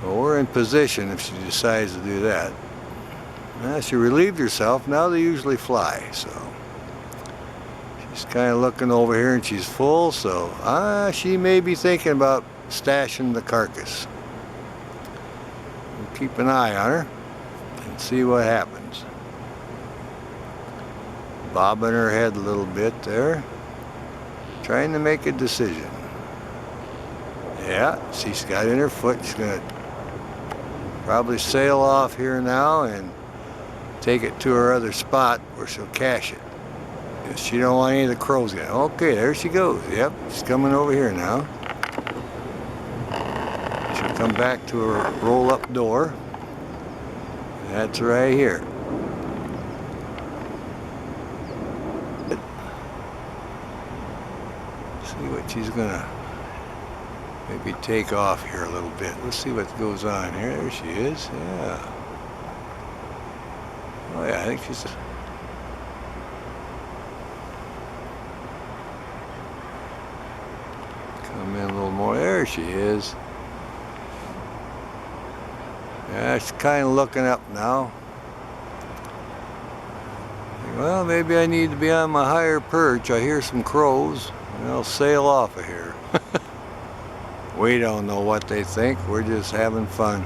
Well, we're in position if she decides to do that. Now, she relieved herself. Now they usually fly, so she's kind of looking over here and she's full, so she may be thinking about stashing the carcass. We'll keep an eye on her and see what happens. Bobbing her head a little bit there, trying to make a decision. Yeah, she's got in her foot. She's going to probably sail off here now and take it to her other spot where she'll cache it. She don't want any of the crows yet. Okay, there she goes. Yep, she's coming over here now. She'll come back to her roll-up door. That's right here. See what she's gonna maybe take off here a little bit. Let's see what goes on here. There she is. Yeah. Oh yeah, I think she's. Come in a little more. There she is. Yeah, she's kind of looking up now. Well, maybe I need to be on my higher perch. I hear some crows, and they'll sail off of here. We don't know what they think. We're just having fun.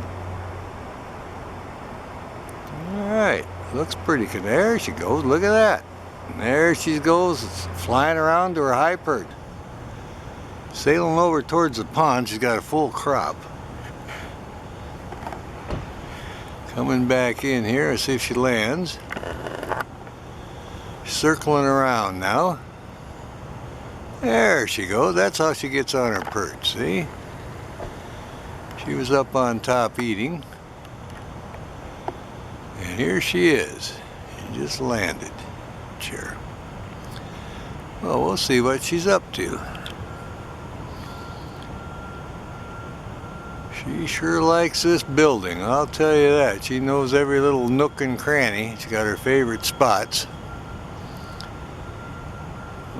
Alright, looks pretty good. There she goes. Look at that. And there she goes, flying around to her high perch. Sailing over towards the pond. She's got a full crop. Coming back in here, see if she lands. Circling around now. There she goes. That's how she gets on her perch, see? She was up on top eating. And here she is. She just landed. Sure. Well, we'll see what she's up to. She sure likes this building, I'll tell you that. She knows every little nook and cranny. She's got her favorite spots.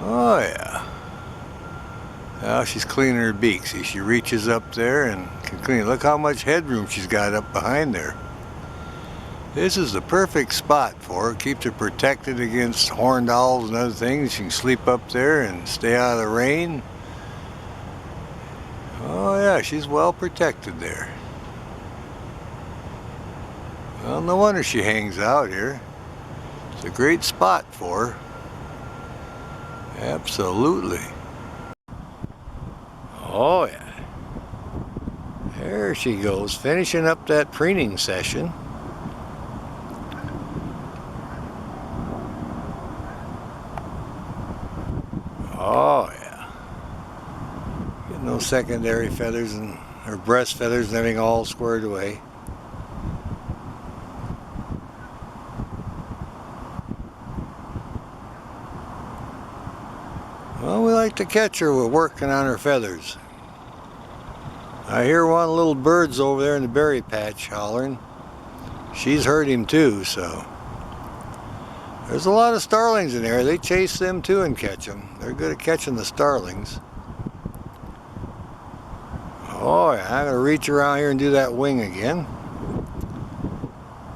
Oh yeah. Now she's cleaning her beak. See, she reaches up there and can clean. Look how much headroom she's got up behind there. This is the perfect spot for her. Keeps her protected against horned owls and other things. She can sleep up there and stay out of the rain. Oh yeah, she's well protected there. Well, no wonder she hangs out here. It's a great spot for her. Absolutely. Oh yeah. There she goes, finishing up that preening session. Oh yeah. Getting those secondary feathers and her breast feathers and everything all squared away. Well, we like to catch her. We're working on her feathers. I hear one of the little birds over there in the berry patch hollering. She's heard him too, so. There's a lot of starlings in there. They chase them too and catch them. They're good at catching the starlings. Oh yeah, I'm gonna reach around here and do that wing again.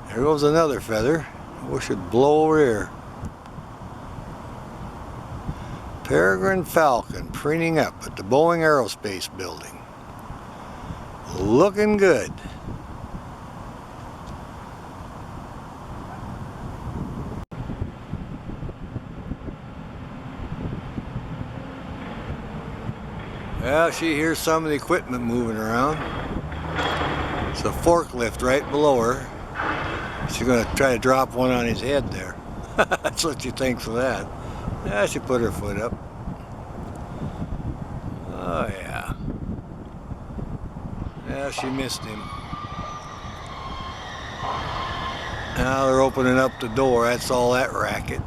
There goes another feather. I wish it'd blow over here. Peregrine Falcon preening up at the Boeing Aerospace building. Looking good. Well, she hears some of the equipment moving around. It's a forklift right below her. She's going to try to drop one on his head there. That's what she thinks of that. Yeah, she put her foot up. Oh yeah. Yeah, she missed him. Now they're opening up the door. That's all that racket.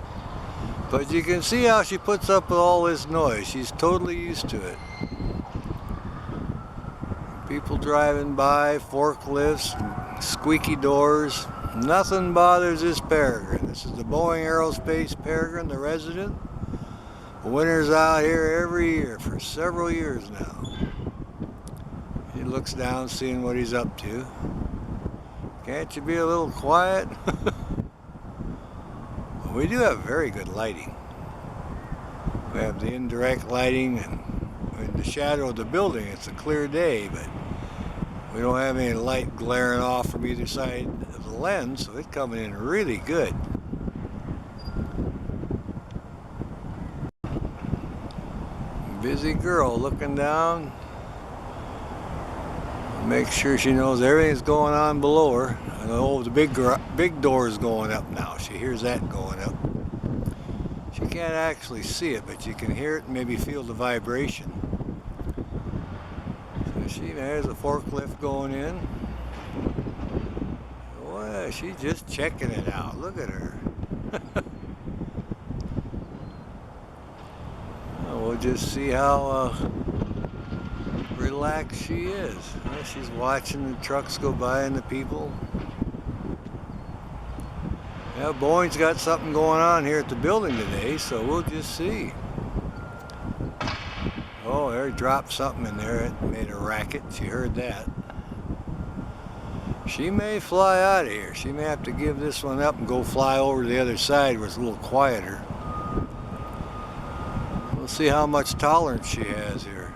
But you can see how she puts up with all this noise. She's totally used to it. People driving by, forklifts, squeaky doors. Nothing bothers this Peregrine. This is the Boeing Aerospace Peregrine, the resident. The winter's out here every year for several years now. He looks down, seeing what he's up to. Can't you be a little quiet? We do have very good lighting. We have the indirect lighting, and in the shadow of the building it's a clear day, but we don't have any light glaring off from either side of the lens, so it's coming in really good. Busy girl looking down. Make sure she knows everything's going on below her. Oh, the big door is going up now. She hears that going up. She can't actually see it, but you can hear it and maybe feel the vibration. So there's a forklift going in. Well, she's just checking it out. Look at her. We'll just see how relaxed she is. She's watching the trucks go by and the people. Yeah, Boeing's got something going on here at the building today, so we'll just see. Oh, there dropped something in there. It made a racket. She heard that. She may fly out of here. She may have to give this one up and go fly over to the other side where it's a little quieter. We'll see how much tolerance she has here.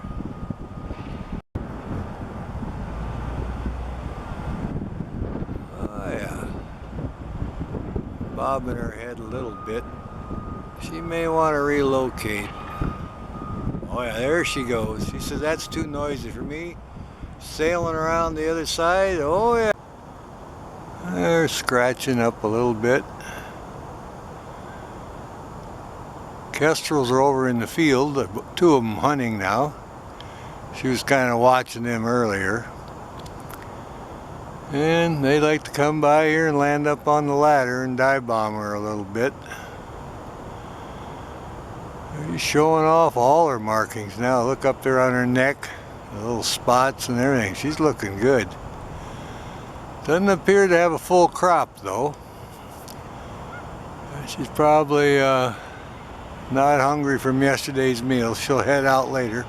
Oh yeah. Bobbing her head a little bit. She may want to relocate. Oh yeah, there she goes. She says that's too noisy for me. Sailing around the other side. Oh yeah. They're scratching up a little bit. Kestrels are over in the field, two of them hunting now. She was kind of watching them earlier. And they like to come by here and land up on the ladder and dive bomb her a little bit. She's showing off all her markings now. Look up there on her neck, the little spots and everything. She's looking good. Doesn't appear to have a full crop though. She's probably not hungry from yesterday's meal. She'll head out later.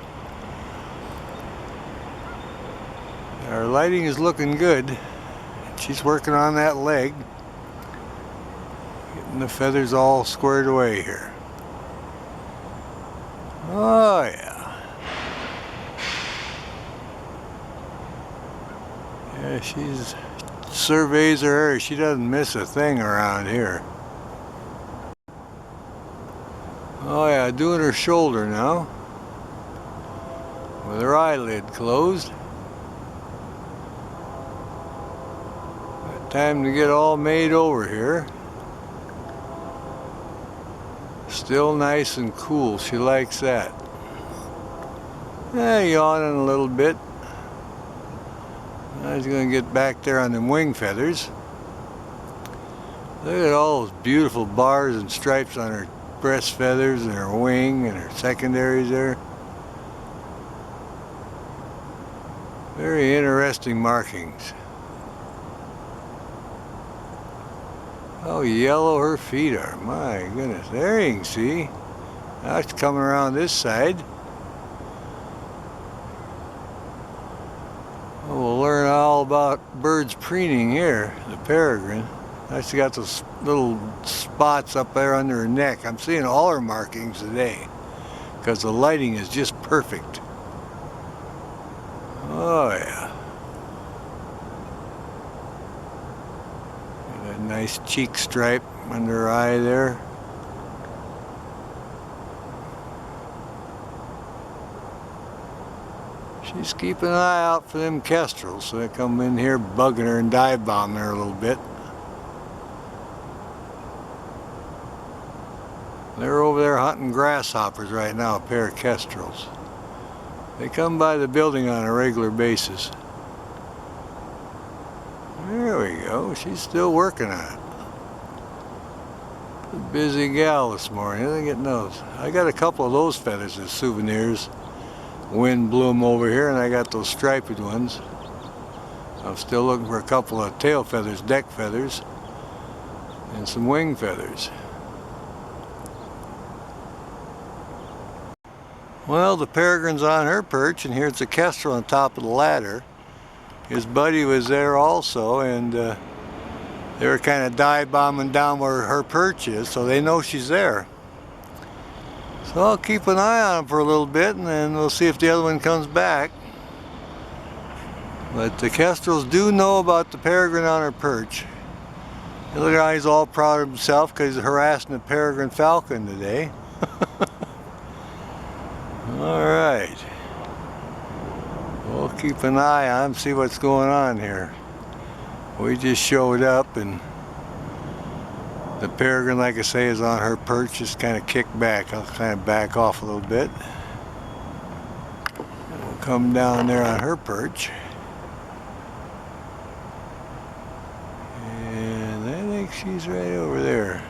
Our lighting is looking good. She's working on that leg. Getting the feathers all squared away here. Oh yeah. Yeah, she's surveys her area. She doesn't miss a thing around here. Oh yeah, doing her shoulder now. With her eyelid closed. Time to get all made over here. Still nice and cool. She likes that. Yawning a little bit. I was going to get back there on them wing feathers. Look at all those beautiful bars and stripes on her breast feathers and her wing and her secondaries there. Very interesting markings. How yellow her feet are. My goodness. There you can see. Now it's coming around this side. Oh, we'll learn all about birds preening here. The peregrine. She's got those little spots up there under her neck. I'm seeing all her markings today because the lighting is just perfect. Oh yeah. Got a nice cheek stripe under her eye there. She's keeping an eye out for them kestrels, so they come in here bugging her and dive bombing her a little bit. They're over there hunting grasshoppers right now, a pair of kestrels. They come by the building on a regular basis. There we go. She's still working on it. A busy gal this morning. They're getting those. I got a couple of those feathers as souvenirs. Wind blew them over here, and I got those striped ones. I'm still looking for a couple of tail feathers, deck feathers, and some wing feathers. Well, the peregrine's on her perch, and here's the kestrel on top of the ladder. His buddy was there also, and they were kind of dive bombing down where her perch is, so they know she's there. So I'll keep an eye on him for a little bit, and then we'll see if the other one comes back. But the kestrels do know about the peregrine on her perch. And look how he's all proud of himself because he's harassing the peregrine falcon today. Alright. We'll keep an eye on him, see what's going on here. We just showed up, and the peregrine, like I say, is on her perch, just kind of kicked back. I'll kind of back off a little bit. We'll come down there on her perch. And I think she's right over there.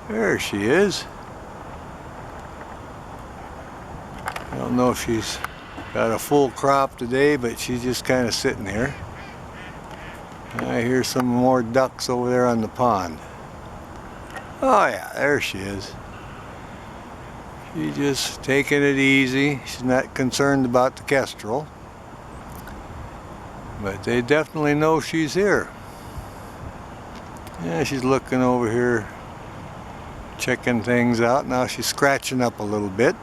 There she is. I don't know if she's got a full crop today, but she's just kind of sitting there. I hear some more ducks over there on the pond. Oh yeah, there she is. She's just taking it easy. She's not concerned about the kestrel. But they definitely know she's here. Yeah, she's looking over here, checking things out. Now she's scratching up a little bit.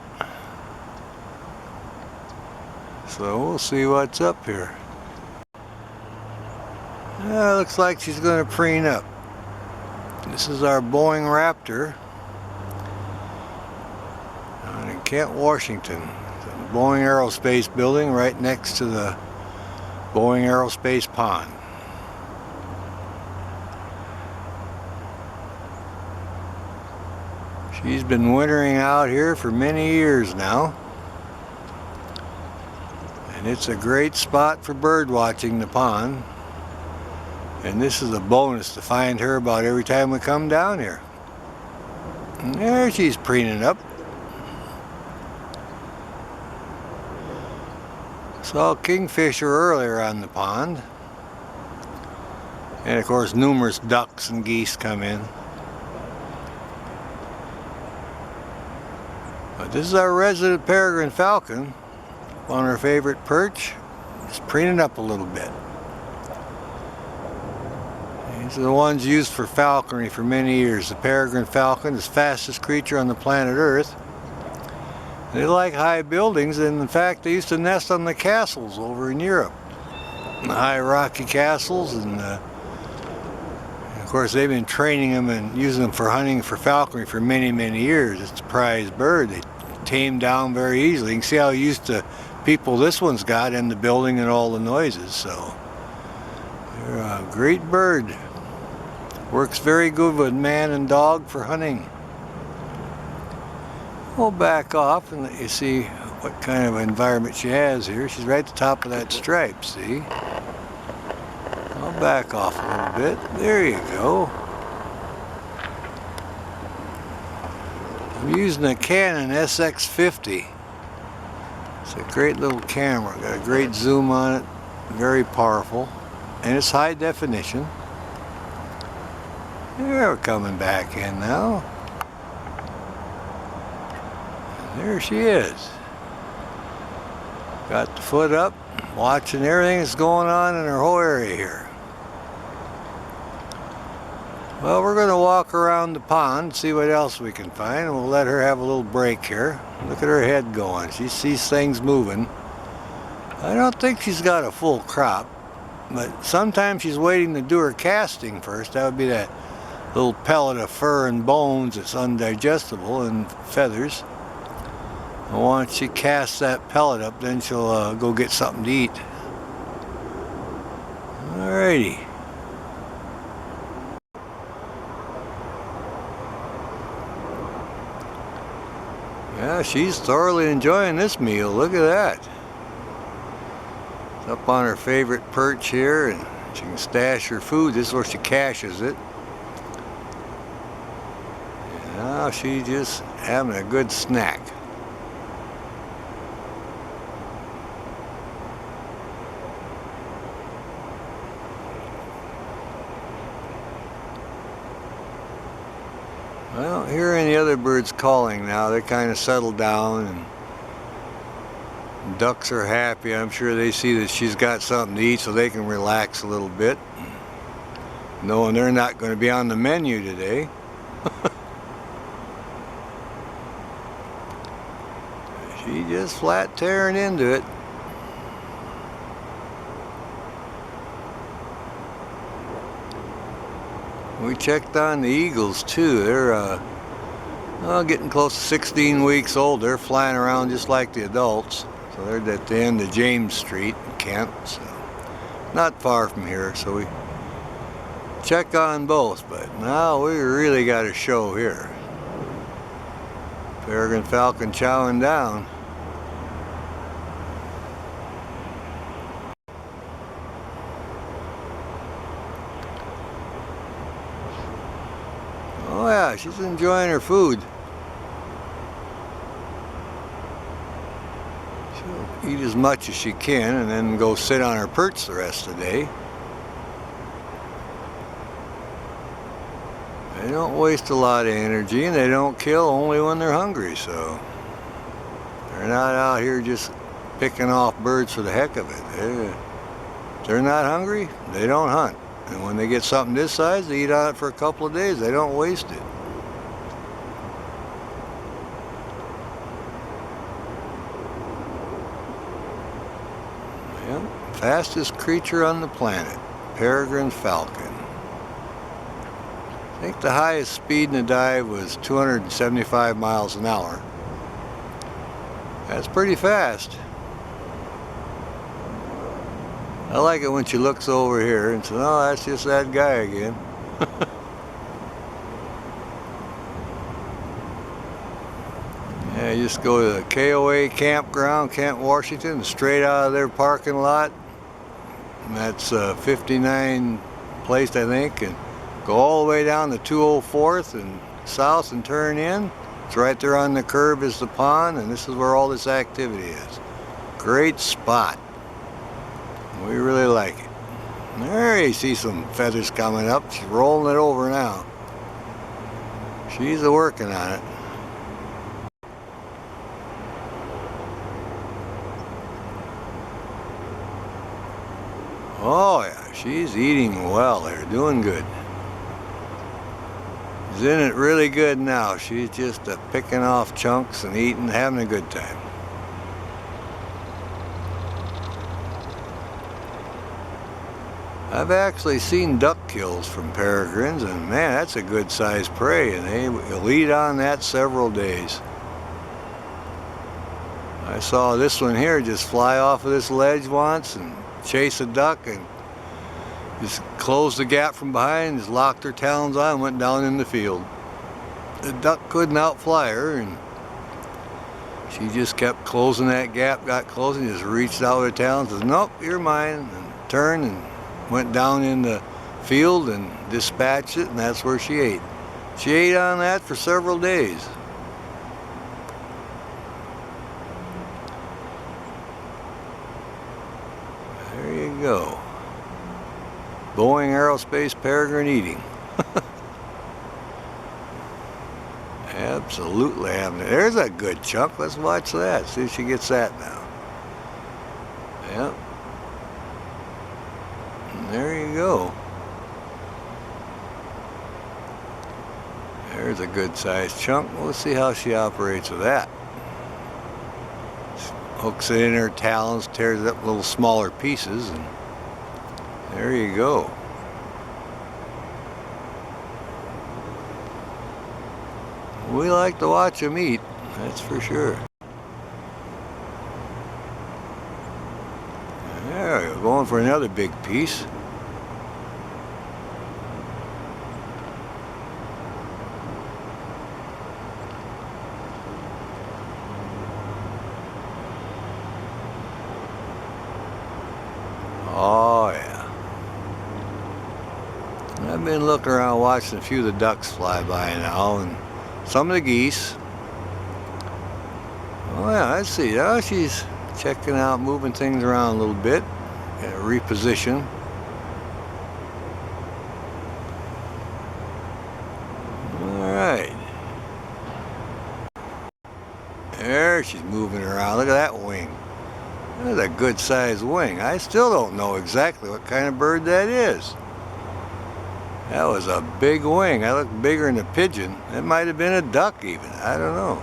So we'll see what's up here. Yeah, looks like she's going to preen up. This is our Boeing Raptor in Kent, Washington. The Boeing Aerospace building right next to the Boeing Aerospace pond. She's been wintering out here for many years now. And it's a great spot for bird watching the pond. And this is a bonus to find her about every time we come down here. And there she's preening up. Saw kingfisher earlier on the pond. And of course numerous ducks and geese come in. But this is our resident peregrine falcon on her favorite perch. Just preening up a little bit. These are the ones used for falconry for many years. The peregrine falcon is the fastest creature on the planet Earth. They like high buildings, and in fact they used to nest on the castles over in Europe. The high rocky castles, and of course they've been training them and using them for hunting for falconry for many, many years. It's a prized bird. They tame down very easily. You can see how used to people this one's got in the building and all the noises. So they're a great bird. Works very good with man and dog for hunting. We'll back off and let you see what kind of environment she has here. She's right at the top of that stripe, see? I'll back off a little bit. There you go. I'm using a Canon SX50. It's a great little camera. Got a great zoom on it. Very powerful. And it's high definition. We're coming back in now. And there she is. Got the foot up, watching everything that's going on in her whole area here. Well, we're going to walk around the pond, see what else we can find, and we'll let her have a little break here. Look at her head going. She sees things moving. I don't think she's got a full crop, but sometimes she's waiting to do her casting first. That would be that little pellet of fur and bones that's undigestible and feathers. And once she casts that pellet up, then she'll go get something to eat. Alrighty. Yeah, she's thoroughly enjoying this meal. Look at that. It's up on her favorite perch here, and she can stash her food. This is where she caches it. Now she's just having a good snack. I don't hear any other birds calling now. They kind of settled down, and ducks are happy. I'm sure they see that she's got something to eat so they can relax a little bit, knowing they're not going to be on the menu today. She just flat tearing into it. We checked on the eagles too. They're getting close to 16 weeks old. They're flying around just like the adults. So they're at the end of James Street in Kent. So not far from here. So we check on both. But now we really got a show here. Peregrine falcon chowing down. Oh yeah, she's enjoying her food. She'll eat as much as she can and then go sit on her perch the rest of the day. They don't waste a lot of energy, and they don't kill only when they're hungry, so they're not out here just picking off birds for the heck of it. If they're not hungry, they don't hunt. And when they get something this size, they eat on it for a couple of days. They don't waste it. Yep. Fastest creature on the planet, Peregrine Falcon. I think the highest speed in the dive was 275 miles an hour. That's pretty fast. I like it when she looks over here and says, oh, that's just that guy again. Yeah, you just go to the KOA campground, Camp Washington, straight out of their parking lot. And that's 59 place, I think, and go all the way down to 204th and south and turn in. It's right there on the curve is the pond, and this is where all this activity is. Great spot. We really like it. There you see some feathers coming up. She's rolling it over now. She's working on it. Oh yeah, she's eating well there, doing good. She's in it really good now. She's just picking off chunks and eating, having a good time. I've actually seen duck kills from peregrines, and man, that's a good sized prey, and they will eat on that several days. I saw this one here just fly off of this ledge once and chase a duck and just closed the gap from behind, just locked her talons on and went down in the field. The duck couldn't outfly her, and she just kept closing that gap, got close, and just reached out with her talons and said, nope, you're mine, and turned and went down in the field and dispatched it, and that's where she ate. She ate on that for several days. There you go. Boeing Aerospace Peregrine eating. Absolutely having it. There's a good chunk. Let's watch that. See if she gets that now. Yep. And there you go. There's a good sized chunk. Let's see how she operates with that. Hooks it in her talons, tears it up little smaller pieces, and there you go. We like to watch them eat, that's for sure. There we go, going for another big piece. Oh yeah. I've been looking around watching a few of the ducks fly by now, and some of the geese. Oh yeah, let's see. Now she's checking out, moving things around a little bit. Reposition. Alright. There, she's moving around. Look at that wing. That's a good sized wing. I still don't know exactly what kind of bird that is. That was a big wing. That looked bigger than a pigeon. It might have been a duck even. I don't know.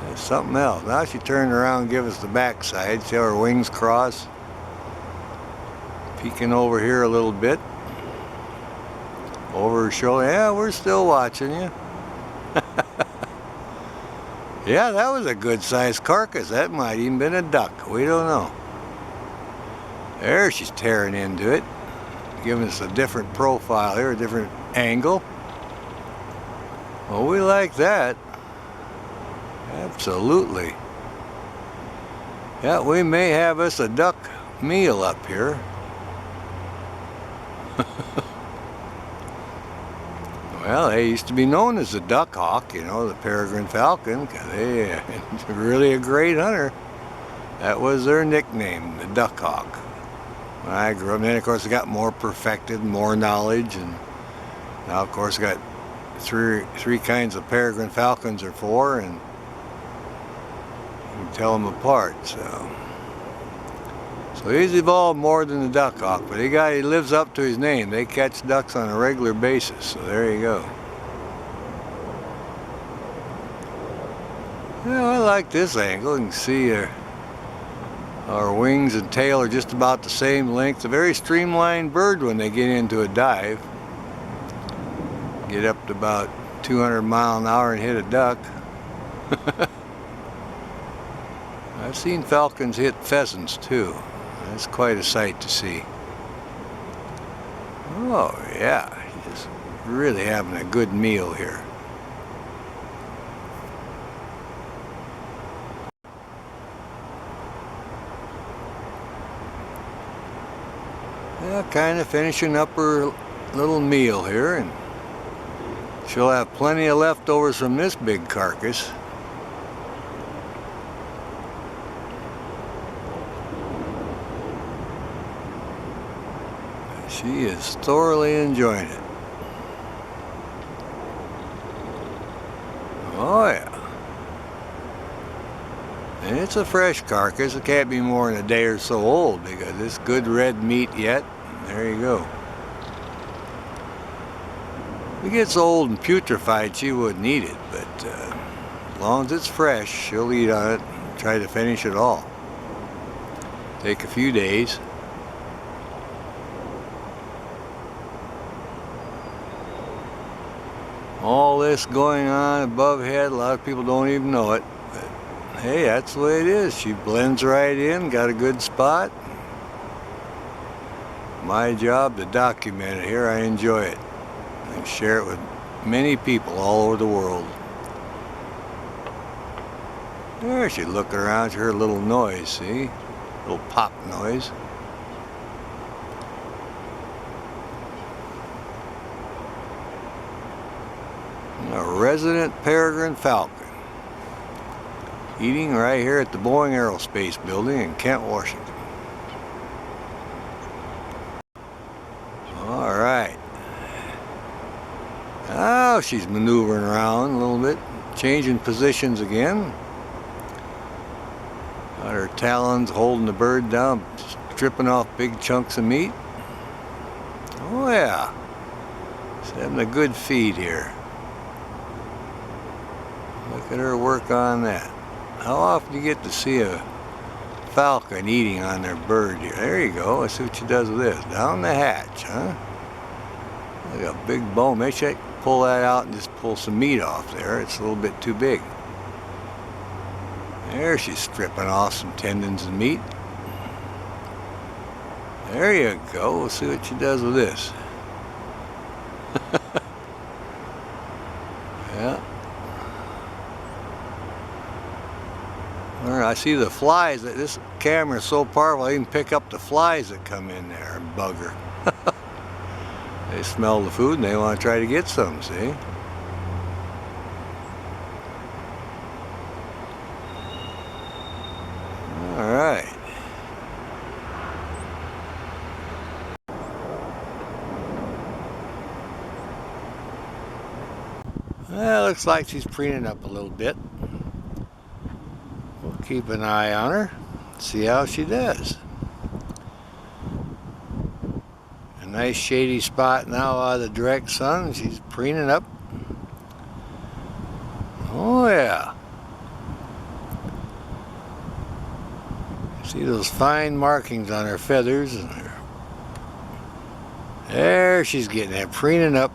That's something else. Now she turned around and gave us the backside. See how her wings cross? Peeking over here a little bit. Over her shoulder. Yeah, we're still watching you. Yeah, that was a good sized carcass. That might even been a duck. We don't know. There, she's tearing into it. Giving us a different profile here, a different angle. Well, we like that. Absolutely. Yeah, we may have us a duck meal up here. Well, they used to be known as the duck hawk, you know, the peregrine falcon, because they really a great hunter. That was their nickname, the duck hawk. When I grew up, and then of course I got more perfected, more knowledge, and now of course I got three kinds of peregrine falcons or four, and you can tell them apart. So So he's evolved more than the duck hawk, but he lives up to his name. They catch ducks on a regular basis, so there you go. Yeah, I like this angle. You can see our wings and tail are just about the same length. A very streamlined bird when they get into a dive. Get up to about 200 miles an hour and hit a duck. I've seen falcons hit pheasants too. That's quite a sight to see. Oh yeah, just really having a good meal here. Yeah, kind of finishing up her little meal here, and she'll have plenty of leftovers from this big carcass. She is thoroughly enjoying it. Oh yeah. And it's a fresh carcass. It can't be more than a day or so old because it's good red meat yet. There you go. If it gets old and putrefied, she wouldn't eat it, but as long as it's fresh, she'll eat on it and try to finish it all. Take a few days. All this going on above head, a lot of people don't even know it, but hey, that's the way it is. She blends right in, got a good spot. My job to document it here. I enjoy it and share it with many people all over the world. There, she's looking around. She heard a little noise, see? A little pop noise. A resident peregrine falcon eating right here at the Boeing Aerospace building in Kent, Washington. All right. Now she's maneuvering around a little bit, changing positions again. Got her talons holding the bird down, stripping off big chunks of meat. Oh yeah. She's having a good feed here. Look at her work on that. How often do you get to see a falcon eating on their bird here? There you go. Let's see what she does with this. Down the hatch, huh? Look at a big bone. Maybe she can pull that out and just pull some meat off there. It's a little bit too big. There, she's stripping off some tendons and meat. There you go. We'll see what she does with this. Yeah. I see the flies. This camera is so powerful I can pick up the flies that come in there and bug her. They smell the food and they want to try to get some, see? All right. Well, looks like she's preening up a little bit. We'll keep an eye on her, see how she does. A nice shady spot now out of the direct sun. She's preening up. Oh yeah. See those fine markings on her feathers and her. There she's getting that, preening up.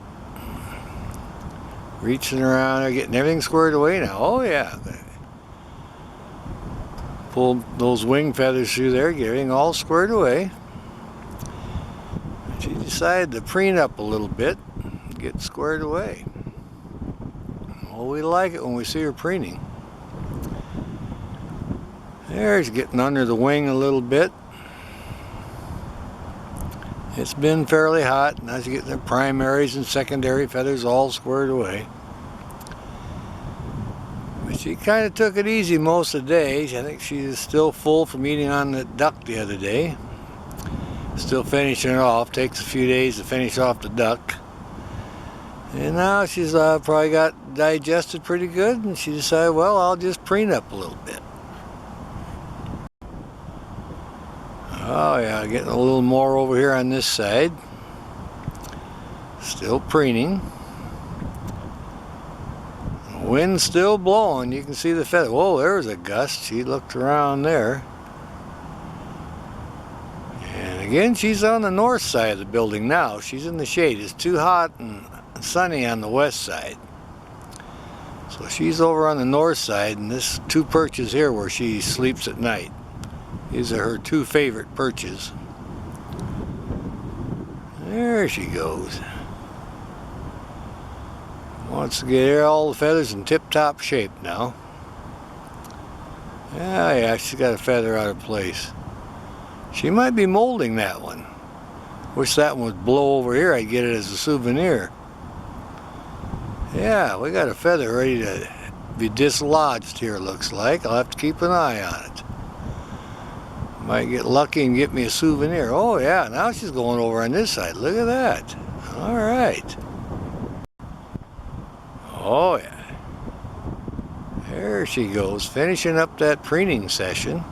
Reaching around there, getting everything squared away now. Oh yeah. Pull those wing feathers through there, get everything all squared away. She decided to preen up a little bit, get squared away. Well, we like it when we see her preening. There's getting under the wing a little bit. It's been fairly hot. Now she's getting the primaries and secondary feathers all squared away. But she kind of took it easy most of the day. I think she's still full from eating on the duck the other day. Still finishing it off. Takes a few days to finish off the duck. And now she's probably got digested pretty good, and she decided, well, I'll just preen up a little bit. Oh yeah, getting a little more over here on this side. Still preening. Wind's still blowing. You can see the feather. Whoa, there was a gust. She looked around there. And again, she's on the north side of the building now. She's in the shade. It's too hot and sunny on the west side. So she's over on the north side, and this 2 perches here where she sleeps at night. These are her 2 favorite perches. There she goes. Wants to get all the feathers in tip-top shape now. Yeah, she's got a feather out of place. She might be molding that one. Wish that one would blow over here. I'd get it as a souvenir. Yeah, we got a feather ready to be dislodged here, looks like. I'll have to keep an eye on it. Might get lucky and get me a souvenir. Oh yeah, now she's going over on this side. Look at that. All right. Oh yeah. There she goes, finishing up that preening session.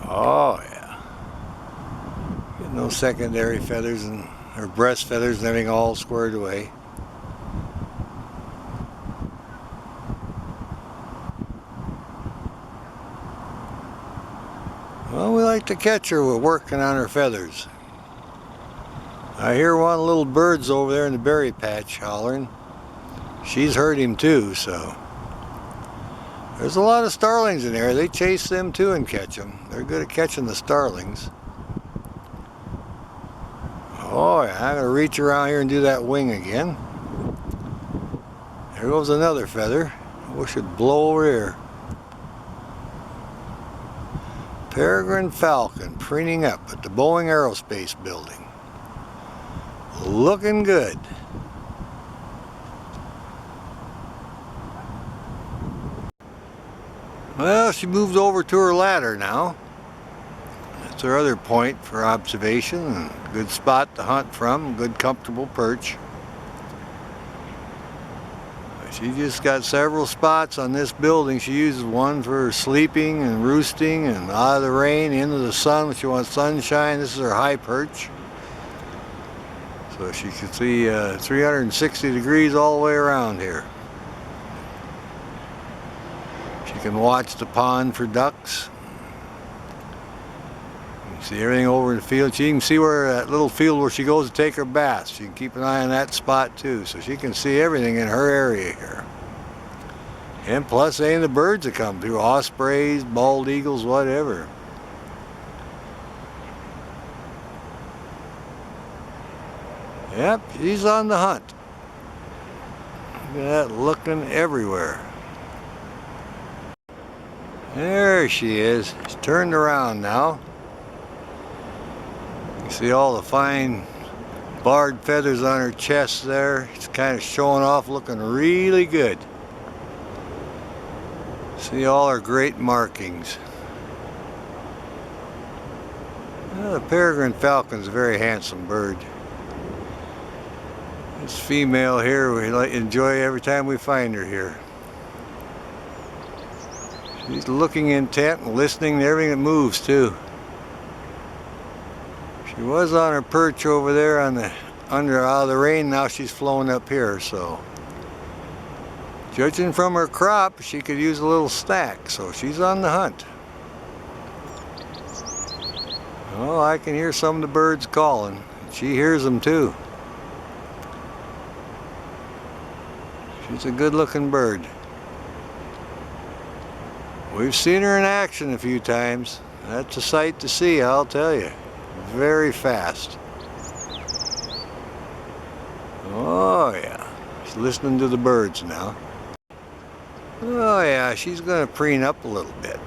Oh yeah. Getting those secondary feathers and her breast feathers and everything all squared away. Well, we like to catch her. We're working on her feathers. I hear one of the little birds over there in the berry patch hollering. She's heard him too, so. There's a lot of starlings in there. They chase them too and catch them. They're good at catching the starlings. Oh yeah, I'm going to reach around here and do that wing again. There goes another feather. I wish it'd blow over here. Peregrine Falcon preening up at the Boeing Aerospace building. Looking good. Well, she moved over to her ladder now. That's her other point for observation. And good spot to hunt from, good comfortable perch. She just got several spots on this building. She uses one for sleeping and roosting and out of the rain, into the sun when she wants sunshine. This is her high perch. So she can see 360 degrees all the way around here. She can watch the pond for ducks. You can see everything over in the field. She can see where that little field where she goes to take her bath. She can keep an eye on that spot too. So she can see everything in her area here. And plus any of the birds that come through, ospreys, bald eagles, whatever. Yep, she's on the hunt. Look at that, looking everywhere. There she is. She's turned around now. You see all the fine barred feathers on her chest there. It's kind of showing off, looking really good. See all her great markings. Well, the Peregrine Falcon's a very handsome bird. This female here, we enjoy every time we find her here. She's looking intent and listening to everything that moves too. She was on her perch over there on the out of the rain. Now she's flown up here, so judging from her crop, she could use a little snack, so she's on the hunt. Oh, I can hear some of the birds calling. She hears them too. She's a good-looking bird. We've seen her in action a few times. That's a sight to see, I'll tell you. Very fast. Oh yeah, she's listening to the birds now. Oh yeah, she's going to preen up a little bit.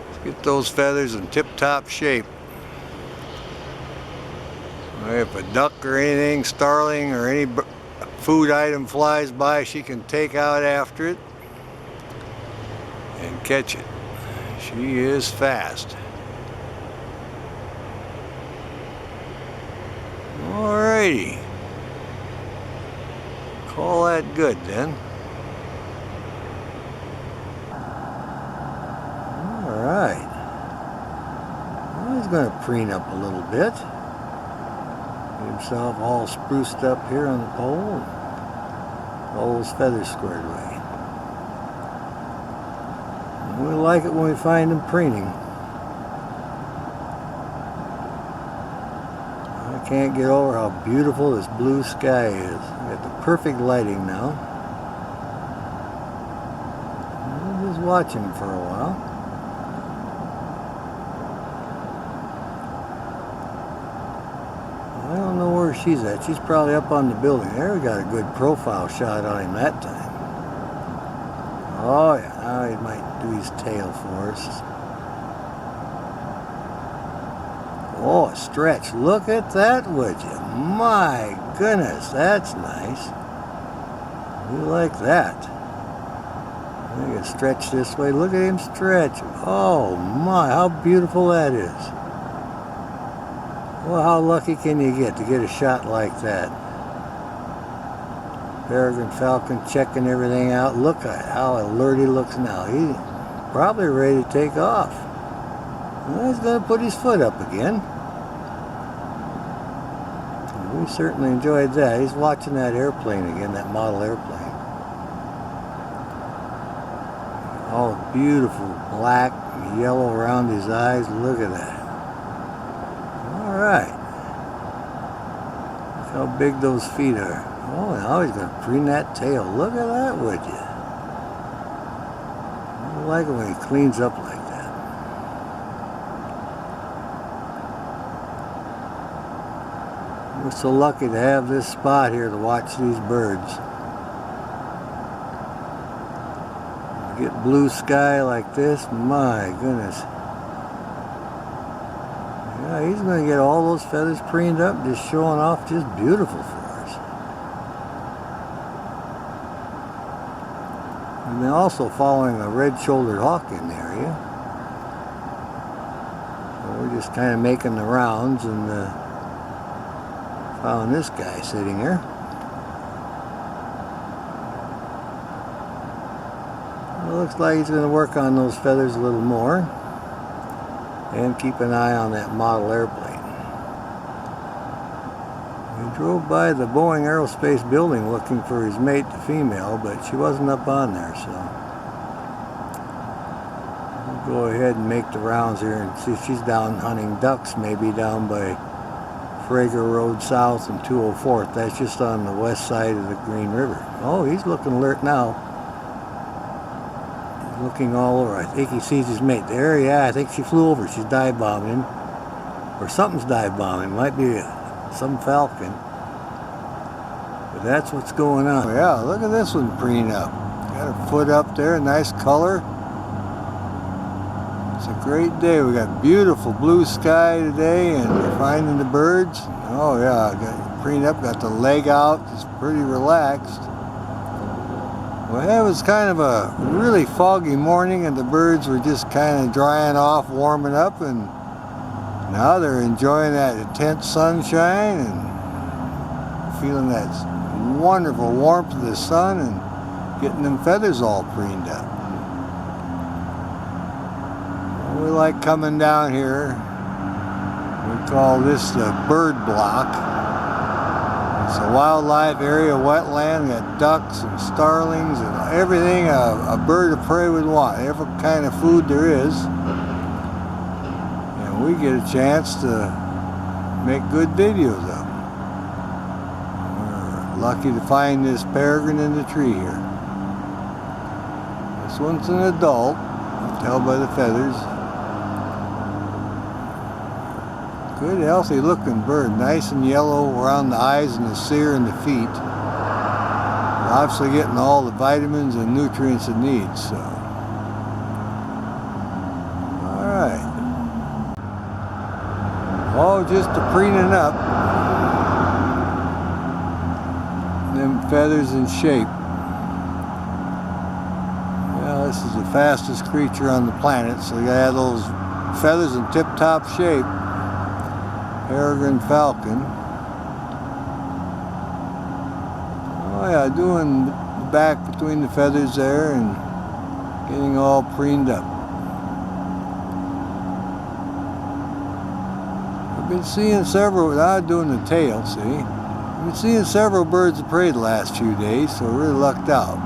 Let's get those feathers in tip-top shape. If a duck or anything, starling or any food item flies by, she can take out after it and catch it. She is fast. Alrighty. Call that good then. going to preen up a little bit. Get himself all spruced up here on the pole. All those feathers squared away. And we like it when we find them preening. I can't get over how beautiful this blue sky is. We got the perfect lighting now. We'll just watch him for a while. I don't know where she's at. She's probably up on the building. There, we got a good profile shot on him that time. Oh yeah, now he might do his tail for us. Oh, a stretch. Look at that, would you? My goodness, that's nice. We like that. I think it's stretch this way. Look at him stretch. Oh my, how beautiful that is. Well, how lucky can you get to get a shot like that? Peregrine Falcon checking everything out. Look at how alert he looks now. He's probably ready to take off. Well, he's going to put his foot up again. We certainly enjoyed that. He's watching that airplane again, that model airplane. All beautiful black and yellow around his eyes. Look at that. Alright. Look how big those feet are. Oh, now he's going to preen that tail. Look at that, would you? I like it when he cleans up like that. We're so lucky to have this spot here to watch these birds. You get blue sky like this, my goodness. Yeah, he's going to get all those feathers preened up, just showing off, just beautiful for us. And then also following a red-shouldered hawk in the area. So we're just kind of making the rounds and found this guy sitting here. It looks like he's going to work on those feathers a little more and keep an eye on that model airplane. We drove by the Boeing Aerospace building looking for his mate, the female, but she wasn't up on there, so we'll go ahead and make the rounds here and see if she's down hunting ducks, maybe down by Peregrine Road South and 204th. That's just on the west side of the Green River. Oh, he's looking alert now. He's looking all over. I think he sees his mate there. Yeah, I think she flew over. She's dive bombing him. Or something's dive bombing. Might be some falcon. But that's what's going on. Yeah, look at this one preen up. Got her foot up there. Nice color. It's a great day. We got beautiful blue sky today, and we're finding the birds. Oh yeah, got preened up, got the leg out. It's pretty relaxed. Well, it was kind of a really foggy morning, and the birds were just kind of drying off, warming up, and now they're enjoying that intense sunshine and feeling that wonderful warmth of the sun and getting them feathers all preened up. We like coming down here. We call this the bird block. It's a wildlife area, wetland. We got ducks and starlings and everything a bird of prey would want. Every kind of food there is. And we get a chance to make good videos of them. We're lucky to find this peregrine in the tree here. This one's an adult. You can tell by the feathers. Good, healthy looking bird. Nice and yellow around the eyes and the cere and the feet. Obviously getting all the vitamins and nutrients it needs, so. Alright. Oh, just the preening up. Them feathers in shape. Well, this is the fastest creature on the planet, so you gotta have those feathers in tip-top shape. Peregrine Falcon. Oh yeah, doing the back between the feathers there and getting all preened up. been seeing several, now doing the tail, see? I've been seeing several birds of prey the last few days, so we're really lucked out.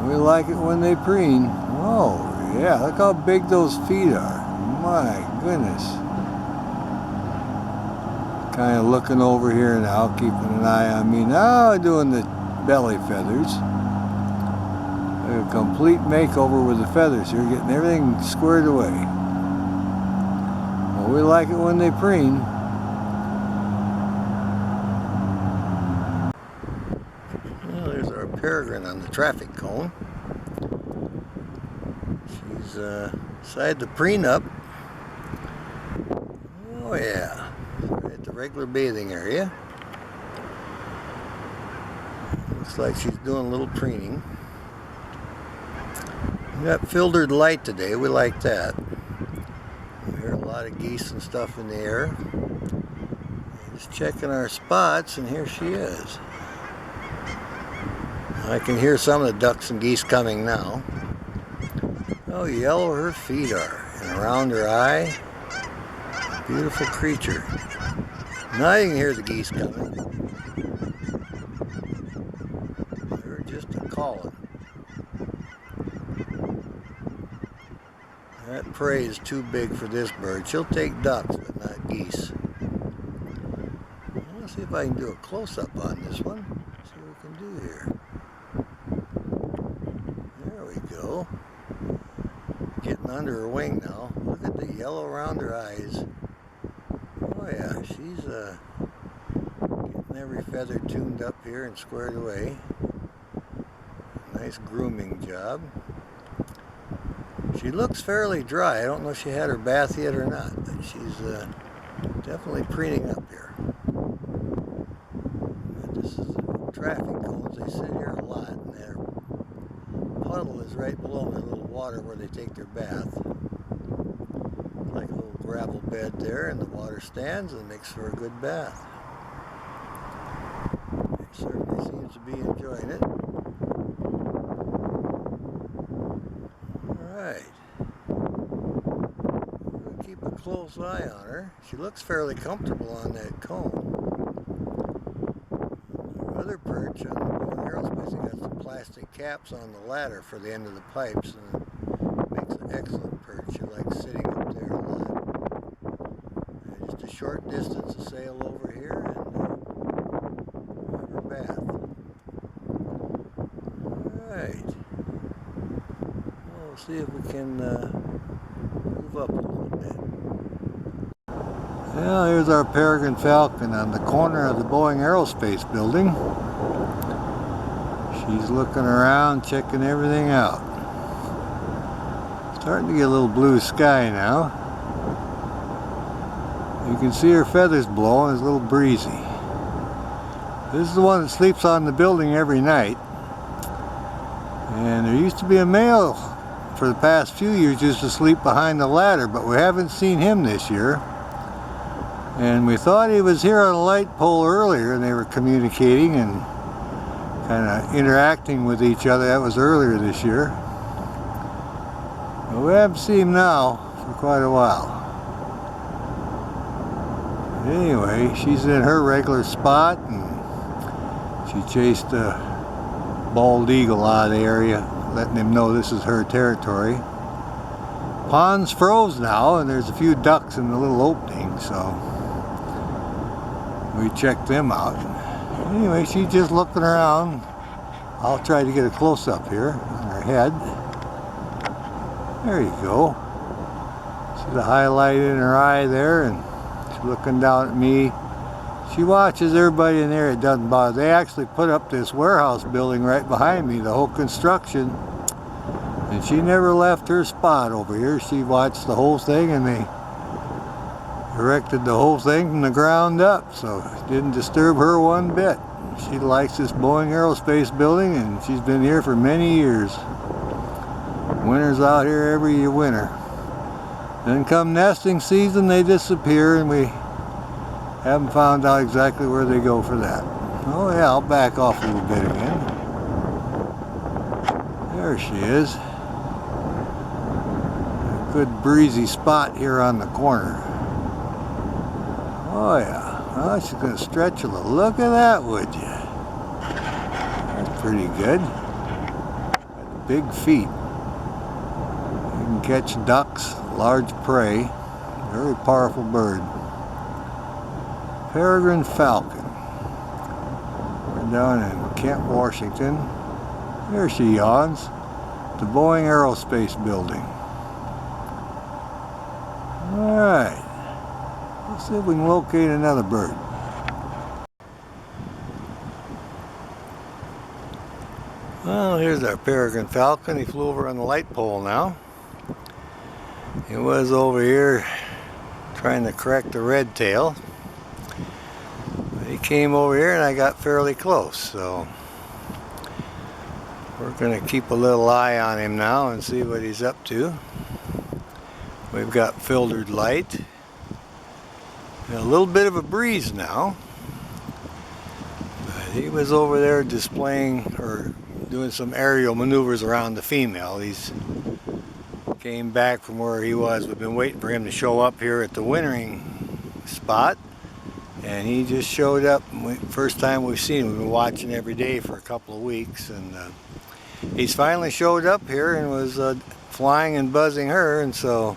We like it when they preen. Oh, yeah, look how big those feet are. My goodness. Kind of looking over here now, keeping an eye on me. Now doing the belly feathers. A complete makeover with the feathers here, getting everything squared away. Well, we like it when they preen. Well, there's our peregrine on the traffic cone. She's decided to preen up. Oh yeah, right at the regular bathing area. Looks like she's doing a little preening. We got filtered light today, we like that. We hear a lot of geese and stuff in the air. Just checking our spots, and here she is. I can hear some of the ducks and geese coming now. Oh, yellow her feet are, and around her eye. Beautiful creature. Now you can hear the geese coming. They're just a-calling. That prey is too big for this bird. She'll take ducks, but not geese. Let's see if I can do a close-up on this one. See what we can do here. There we go. Getting under her wing now. Look at the yellow around her eyes. Oh yeah, she's getting every feather tuned up here and squared away. Nice grooming job. She looks fairly dry. I don't know if she had her bath yet or not, but she's definitely preening up here. And this is the traffic cones. They sit here a lot, and their puddle is right below the little water where they take their bath. Like a little gravel bed there, and the water stands and makes for a good bath. She certainly seems to be enjoying it. We'll keep a close eye on her. She looks fairly comfortable on that cone. Our other perch on the Boeing Aerospace, they got some plastic caps on the ladder for the end of the pipes, and it makes an excellent perch. She likes sitting up there a lot. Just a short distance to sail over here and have her bath. Alright. We'll see if we can move up a little bit. Well, here's our Peregrine Falcon on the corner of the Boeing Aerospace building. She's looking around, checking everything out. Starting to get a little blue sky now. You can see her feathers blowing, it's a little breezy. This is the one that sleeps on the building every night. And there used to be a male for the past few years used to sleep behind the ladder, but we haven't seen him this year. And we thought he was here on a light pole earlier, and they were communicating and kind of interacting with each other. That was earlier this year. But we haven't seen him now for quite a while. Anyway, she's in her regular spot, and she chased a bald eagle out of the area, letting him know this is her territory. Pond's froze now, and there's a few ducks in the little opening, so we checked them out. Anyway, she's just looking around. I'll try to get a close-up here on her head. There you go. See the highlight in her eye there, and she's looking down at me. She watches everybody in there. It doesn't bother. They actually put up this warehouse building right behind me, the whole construction, and she never left her spot over here. She watched the whole thing, and they erected the whole thing from the ground up, so it didn't disturb her one bit. She likes this Boeing Aerospace building, and she's been here for many years. Winter's out here every winter. Then come nesting season, they disappear, and we haven't found out exactly where they go for that. Oh yeah, I'll back off a little bit again. There she is. Good breezy spot here on the corner. Oh yeah, oh, she's going to stretch a little. Look at that, would you? That's pretty good. Got big feet. You can catch ducks, large prey. Very powerful bird. Peregrine falcon. We're down in Kent, Washington. There she yawns. The Boeing Aerospace building. Alright. Let's see if we can locate another bird. Well, here's our peregrine falcon. He flew over on the light pole now. He was over here trying to correct the red tail. But he came over here and I got fairly close, so we're going to keep a little eye on him now and see what he's up to. We've got filtered light. A little bit of a breeze now. But he was over there displaying or doing some aerial maneuvers around the female. He's came back from where he was. We've been waiting for him to show up here at the wintering spot, and he just showed up. First time we've seen him. We've been watching every day for a couple of weeks, and he's finally showed up here and was flying and buzzing her, and so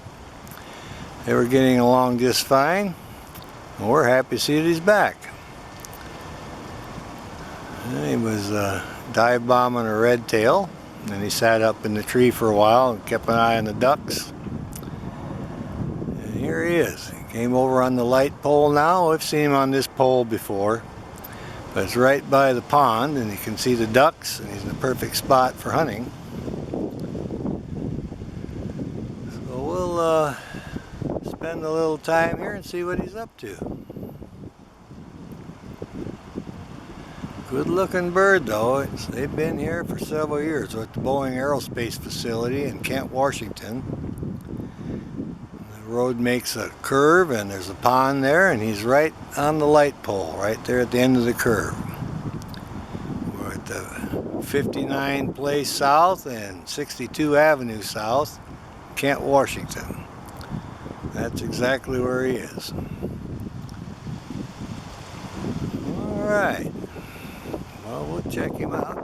they were getting along just fine, and we're happy to see that he's back. And he was dive bombing a red tail, and he sat up in the tree for a while and kept an eye on the ducks. And here he is. He came over on the light pole now. I've seen him on this pole before, but it's right by the pond, and you can see the ducks, and he's in the perfect spot for hunting. So we'll spend a little time here and see what he's up to. Good looking bird though. They've been here for several years. We're at the Boeing Aerospace facility in Kent, Washington. The road makes a curve and there's a pond there, and he's right on the light pole, right there at the end of the curve. We're at the 59 Place South and 62 Avenue South, Kent, Washington. That's exactly where he is. Alright. Well, we'll check him out.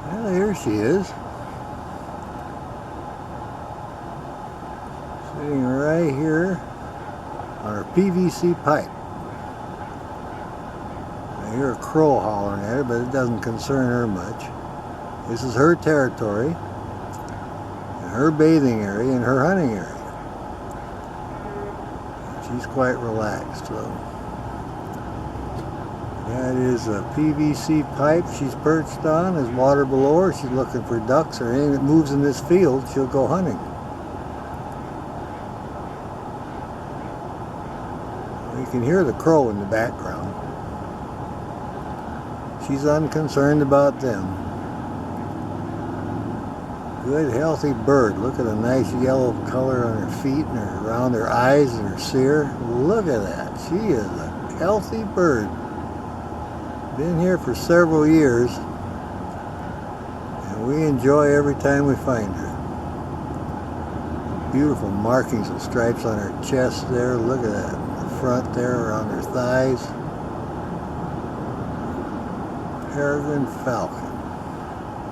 Well, here she is. Sitting right here on her PVC pipe. I hear a crow hollering at her, but it doesn't concern her much. This is her territory, and her bathing area, and her hunting area. She's quite relaxed though. That is a PVC pipe she's perched on. There's water below her. She's looking for ducks or anything that moves in this field. She'll go hunting. You can hear the crow in the background. She's unconcerned about them. Good healthy bird. Look at a nice yellow color on her feet and around her eyes and her cere. Look at that. She is a healthy bird. Been here for several years, and we enjoy every time we find her. Beautiful markings and stripes on her chest there. Look at that. The front there around her thighs. Peregrine falcon.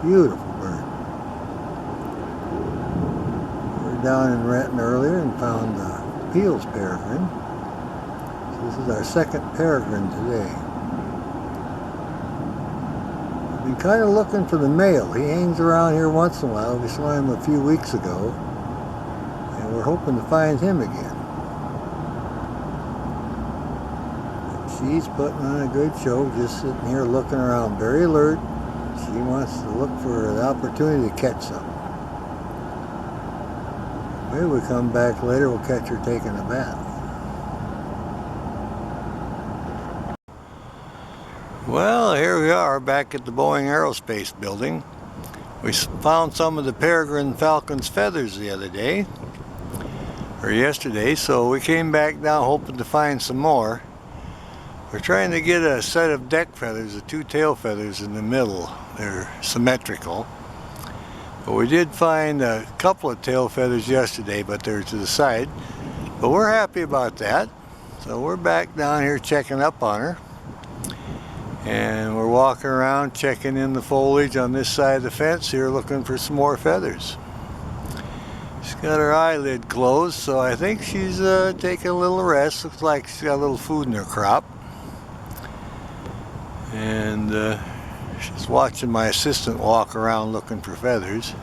Beautiful bird. Down in Renton earlier and found Peel's peregrine. So this is our second peregrine today. I've been kind of looking for the male. He hangs around here once in a while. We saw him a few weeks ago, and we're hoping to find him again. But she's putting on a good show, just sitting here looking around, very alert. She wants to look for the opportunity to catch something. Maybe we come back later, we'll catch her taking a bath. Well, here we are back at the Boeing Aerospace building. We found some of the peregrine falcon's feathers the other day, or yesterday, so we came back down hoping to find some more. We're trying to get a set of deck feathers, the two tail feathers in the middle, they're symmetrical. But we did find a couple of tail feathers yesterday, but they're to the side. But we're happy about that. So we're back down here checking up on her. And we're walking around checking in the foliage on this side of the fence here, looking for some more feathers. She's got her eyelid closed, so I think she's taking a little rest. Looks like she's got a little food in her crop. And she's watching my assistant walk around looking for feathers.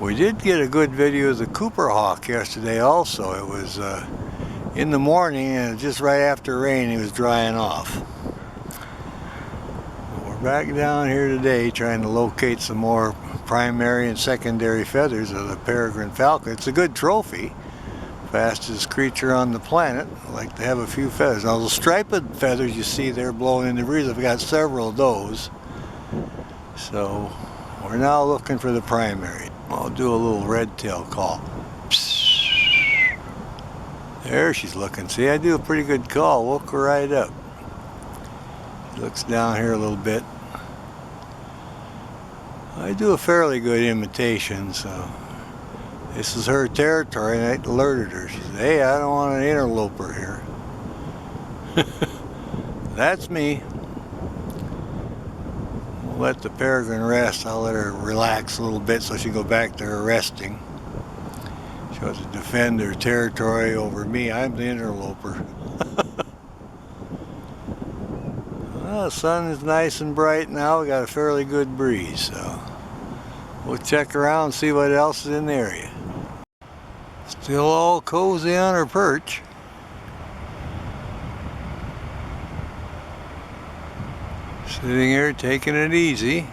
We did get a good video of the Cooper hawk yesterday also. It was in the morning, and just right after rain he was drying off. We're back down here today trying to locate some more primary and secondary feathers of the Peregrine falcon. It's a good trophy. Fastest creature on the planet. I like to have a few feathers. Now the striped feathers you see there blowing in the breeze, I've got several of those. So we're now looking for the primary. I'll do a little red tail call. Psst. There she's looking. See, I do a pretty good call. Woke her right up. She looks down here a little bit. I do a fairly good imitation, so this is her territory, and I alerted her. She said, "Hey, I don't want an interloper here." That's me. We'll let the Peregrine rest. I'll let her relax a little bit so she can go back to her resting. She wants to defend her territory over me. I'm the interloper. Well, the sun is nice and bright now. We got a fairly good breeze, so we'll check around and see what else is in the area. Still all cozy on her perch. Sitting here taking it easy.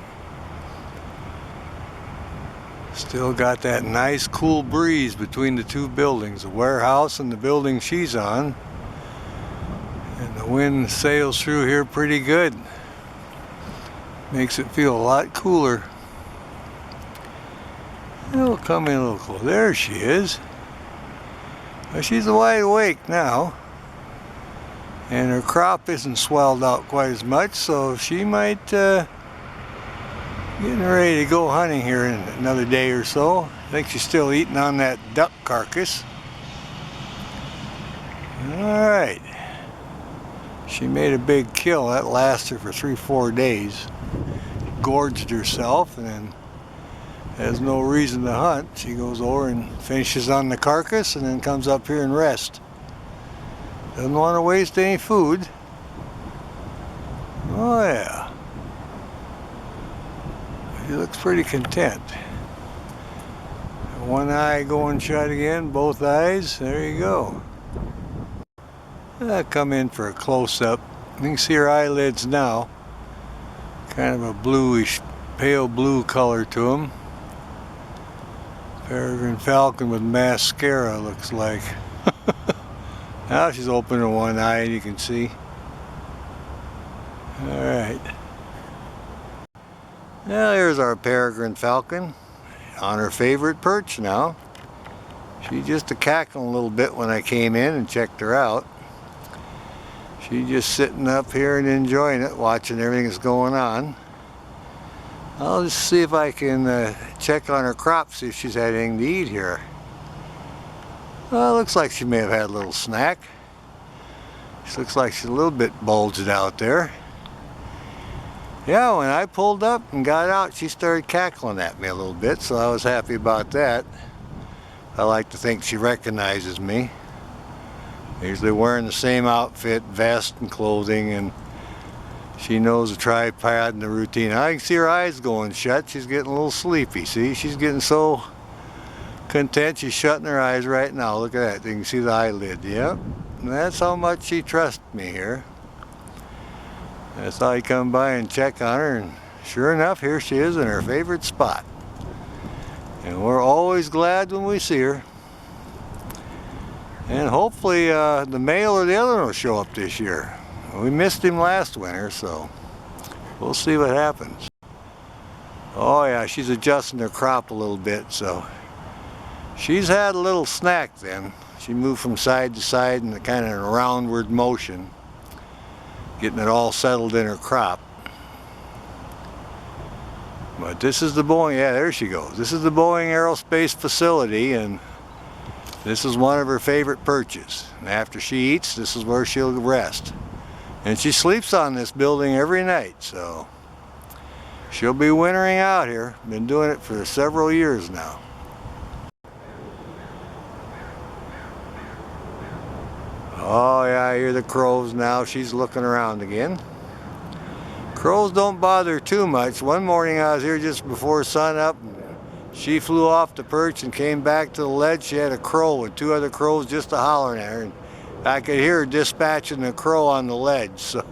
Still got that nice cool breeze between the two buildings, the warehouse and the building she's on. And the wind sails through here pretty good. Makes it feel a lot cooler. It'll come in a little closer. There she is. Well, she's wide awake now. And her crop isn't swelled out quite as much, so she might getting ready to go hunting here in another day or so. I think she's still eating on that duck carcass. Alright. She made a big kill. That lasted for 3-4 days. Gorged herself and then has no reason to hunt. She goes over and finishes on the carcass and then comes up here and rests. Doesn't want to waste any food. Oh yeah. He looks pretty content. One eye going shut again, both eyes. There you go. I'll come in for a close-up. You can see her eyelids now. Kind of a bluish, pale blue color to them. Peregrine falcon with mascara, looks like. Now she's opening one eye, and you can see. Alright. Now here's our Peregrine falcon on her favorite perch now. She just cackling a little bit when I came in and checked her out. She's just sitting up here and enjoying it, watching everything that's going on. I'll just see if I can check on her crop, see if she's had anything to eat here. Well, it looks like she may have had a little snack. She looks like she's a little bit bulged out there. Yeah, when I pulled up and got out, she started cackling at me a little bit, so I was happy about that. I like to think she recognizes me. Usually wearing the same outfit, vest and clothing, and she knows the tripod and the routine. I can see her eyes going shut. She's getting a little sleepy. See, she's getting so content. She's shutting her eyes right now. Look at that. You can see the eyelid. Yep. And that's how much she trusts me here. That's how I come by and check on her, and sure enough, here she is in her favorite spot. And we're always glad when we see her. And hopefully the male or the other one will show up this year. We missed him last winter, so we'll see what happens. Oh yeah, she's adjusting her crop a little bit, so she's had a little snack then. She moved from side to side in a kind of a roundward motion, getting it all settled in her crop. But this is the Boeing, yeah, there she goes. This is the Boeing Aerospace facility, and this is one of her favorite perches. And after she eats, this is where she'll rest. And she sleeps on this building every night, so she'll be wintering out here. Been doing it for several years now. Oh yeah, I hear the crows now. She's looking around again. Crows don't bother her too much. One morning I was here just before sun up. She flew off the perch and came back to the ledge. She had a crow and two other crows just hollering at her. And I could hear her dispatching the crow on the ledge. So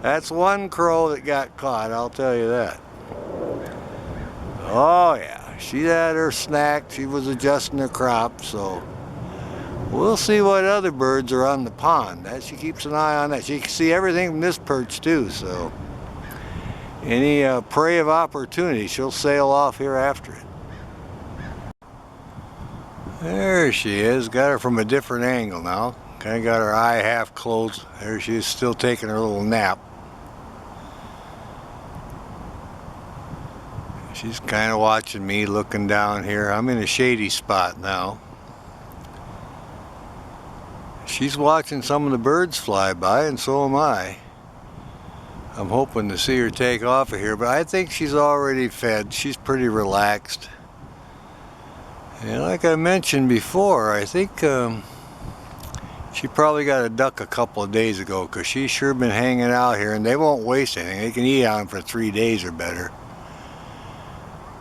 that's one crow that got caught, I'll tell you that. Oh yeah, she had her snack. She was adjusting her crop, so we'll see what other birds are on the pond. That she keeps an eye on that. She can see everything from this perch too, so any prey of opportunity, she'll sail off here after it. There she is. Got her from a different angle now. Kind of got her eye half closed. There she is, still taking her little nap. She's kind of watching me, looking down here. I'm in a shady spot now. She's watching some of the birds fly by, and so am I. I'm hoping to see her take off of here, but I think she's already fed. She's pretty relaxed. And like I mentioned before, I think she probably got a duck a couple of days ago, because she's sure been hanging out here, and they won't waste anything. They can eat on them for 3 days or better.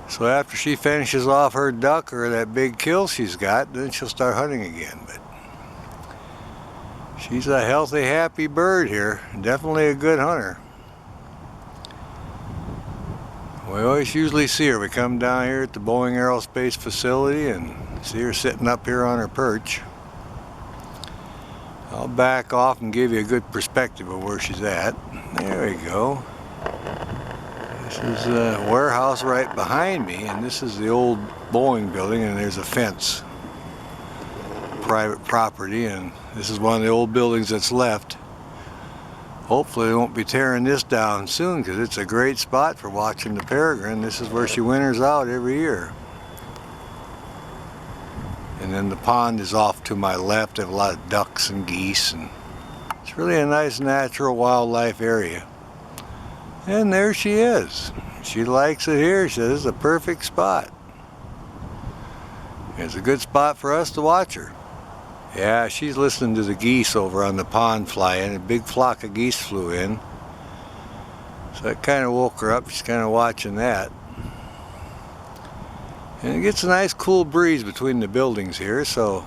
So after she finishes off her duck or that big kill she's got, then she'll start hunting again. But she's a healthy, happy bird here. Definitely a good hunter. We always usually see her. We come down here at the Boeing Aerospace facility and see her sitting up here on her perch. I'll back off and give you a good perspective of where she's at. There we go. This is a warehouse right behind me, and this is the old Boeing building, and there's a fence. Private property, and this is one of the old buildings that's left. Hopefully they won't be tearing this down soon, because it's a great spot for watching the Peregrine. This is where she winters out every year. And then the pond is off to my left. I have a lot of ducks and geese, and it's really a nice natural wildlife area. And there she is. She likes it here. She says it's a perfect spot. It's a good spot for us to watch her. Yeah, she's listening to the geese over on the pond flying. A big flock of geese flew in. So that kind of woke her up. She's kind of watching that. And it gets a nice cool breeze between the buildings here, so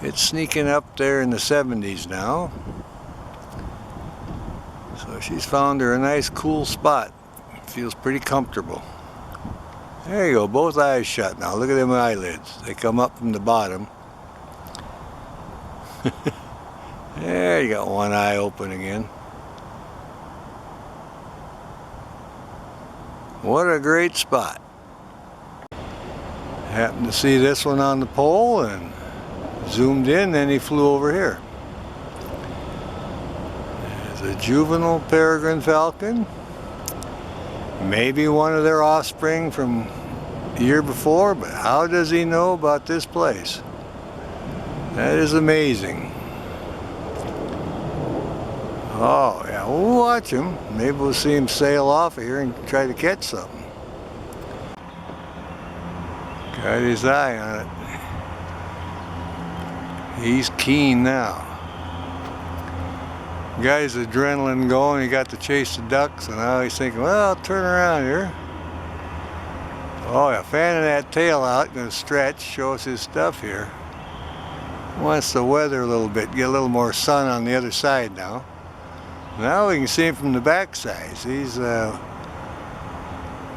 it's sneaking up there in the 70s now. So she's found her a nice cool spot. Feels pretty comfortable. There you go, both eyes shut now. Look at them eyelids. They come up from the bottom. There, you got one eye open again. What a great spot. Happened to see this one on the pole and zoomed in, then he flew over here. There's a juvenile peregrine falcon. Maybe one of their offspring from the year before, but how does he know about this place? That is amazing. Oh yeah, we'll watch him. Maybe we'll see him sail off of here and try to catch something. Got his eye on it. He's keen now. Guy's adrenaline going. He got to chase the ducks, and now he's thinking, well, I'll turn around here. Oh yeah, fanning that tail out, gonna stretch, show us his stuff here. Wants to weather a little bit, get a little more sun on the other side now. Now we can see him from the back side. He's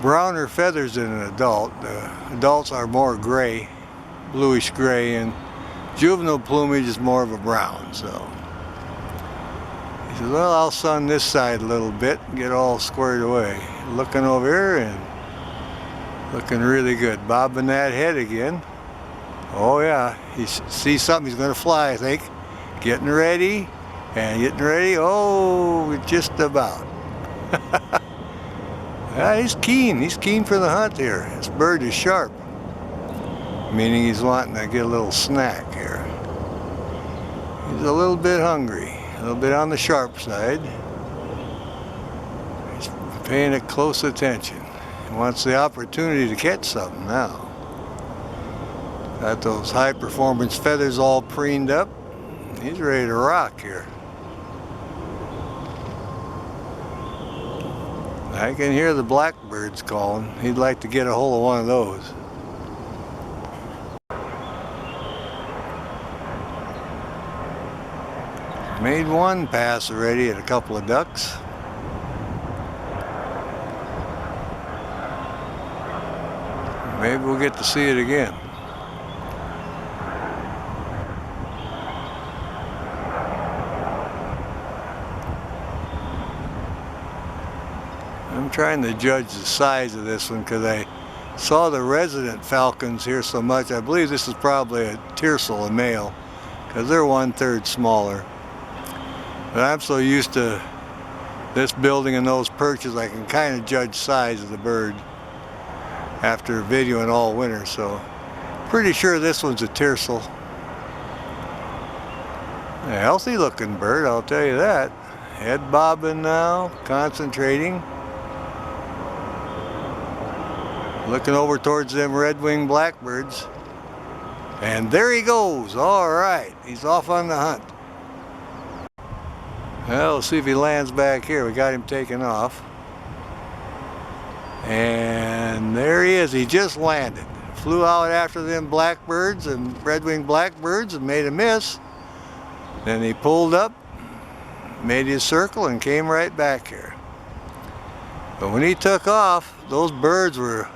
browner feathers than an adult. The adults are more gray, bluish gray, and juvenile plumage is more of a brown. So he says, well, I'll sun this side a little bit and get all squared away. Looking over here and looking really good. Bobbing that head again. Oh yeah, he sees something, he's gonna fly, I think. Getting ready, and getting ready, oh, just about. Yeah, he's keen. He's keen for the hunt here. This bird is sharp, meaning he's wanting to get a little snack here. He's a little bit hungry, a little bit on the sharp side. He's paying it close attention. He wants the opportunity to catch something now. Got those high performance feathers all preened up. He's ready to rock here. I can hear the blackbirds calling. He'd like to get a hold of one of those. Made one pass already at a couple of ducks. Maybe we'll get to see it again. I'm trying to judge the size of this one because I saw the resident falcons here so much. I believe this is probably a tiercel, a male, because they're 1/3 smaller. But I'm so used to this building and those perches, I can kind of judge size of the bird after videoing all winter. So pretty sure this one's a tiercel. A healthy looking bird, I'll tell you that. Head bobbing now, concentrating. Looking over towards them red-winged blackbirds. And there he goes. All right, he's off on the hunt. Well, we'll see if he lands back here. We got him taken off. And there he is. He just landed. Flew out after them blackbirds and red-winged blackbirds and made a miss. Then he pulled up, made his circle, and came right back here. But when he took off, those birds were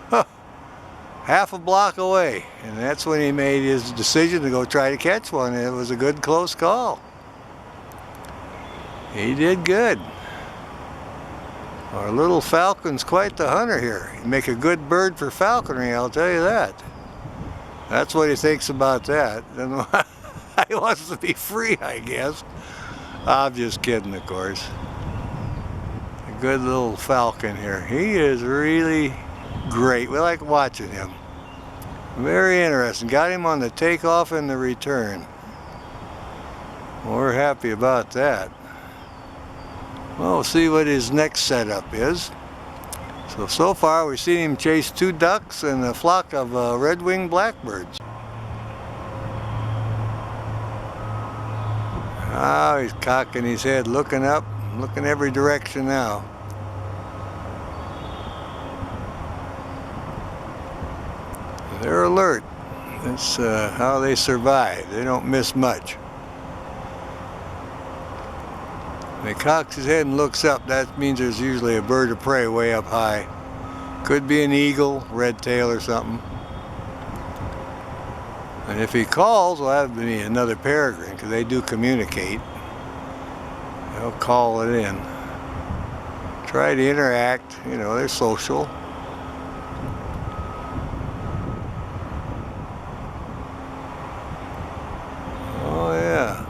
half a block away, and that's when he made his decision to go try to catch one. It was a good close call. He did good. Our little falcon's quite the hunter here. He'd make a good bird for falconry, I'll tell you that. That's what he thinks about that. He wants to be free, I guess. I'm just kidding, of course. Good little falcon here. He is really great. We like watching him. Very interesting. Got him on the takeoff and the return. We're happy about that. Well, we'll see what his next setup is. So far we've seen him chase 2 ducks and a flock of red-winged blackbirds. Ah, he's cocking his head, looking up. Looking every direction now. They're alert. That's how they survive. They don't miss much. When he cocks his head and looks up, that means there's usually a bird of prey way up high. Could be an eagle, red tail or something. And if he calls, well, that would be another peregrine, because they do communicate. They'll call it in. Try to interact, you know, they're social. Oh yeah.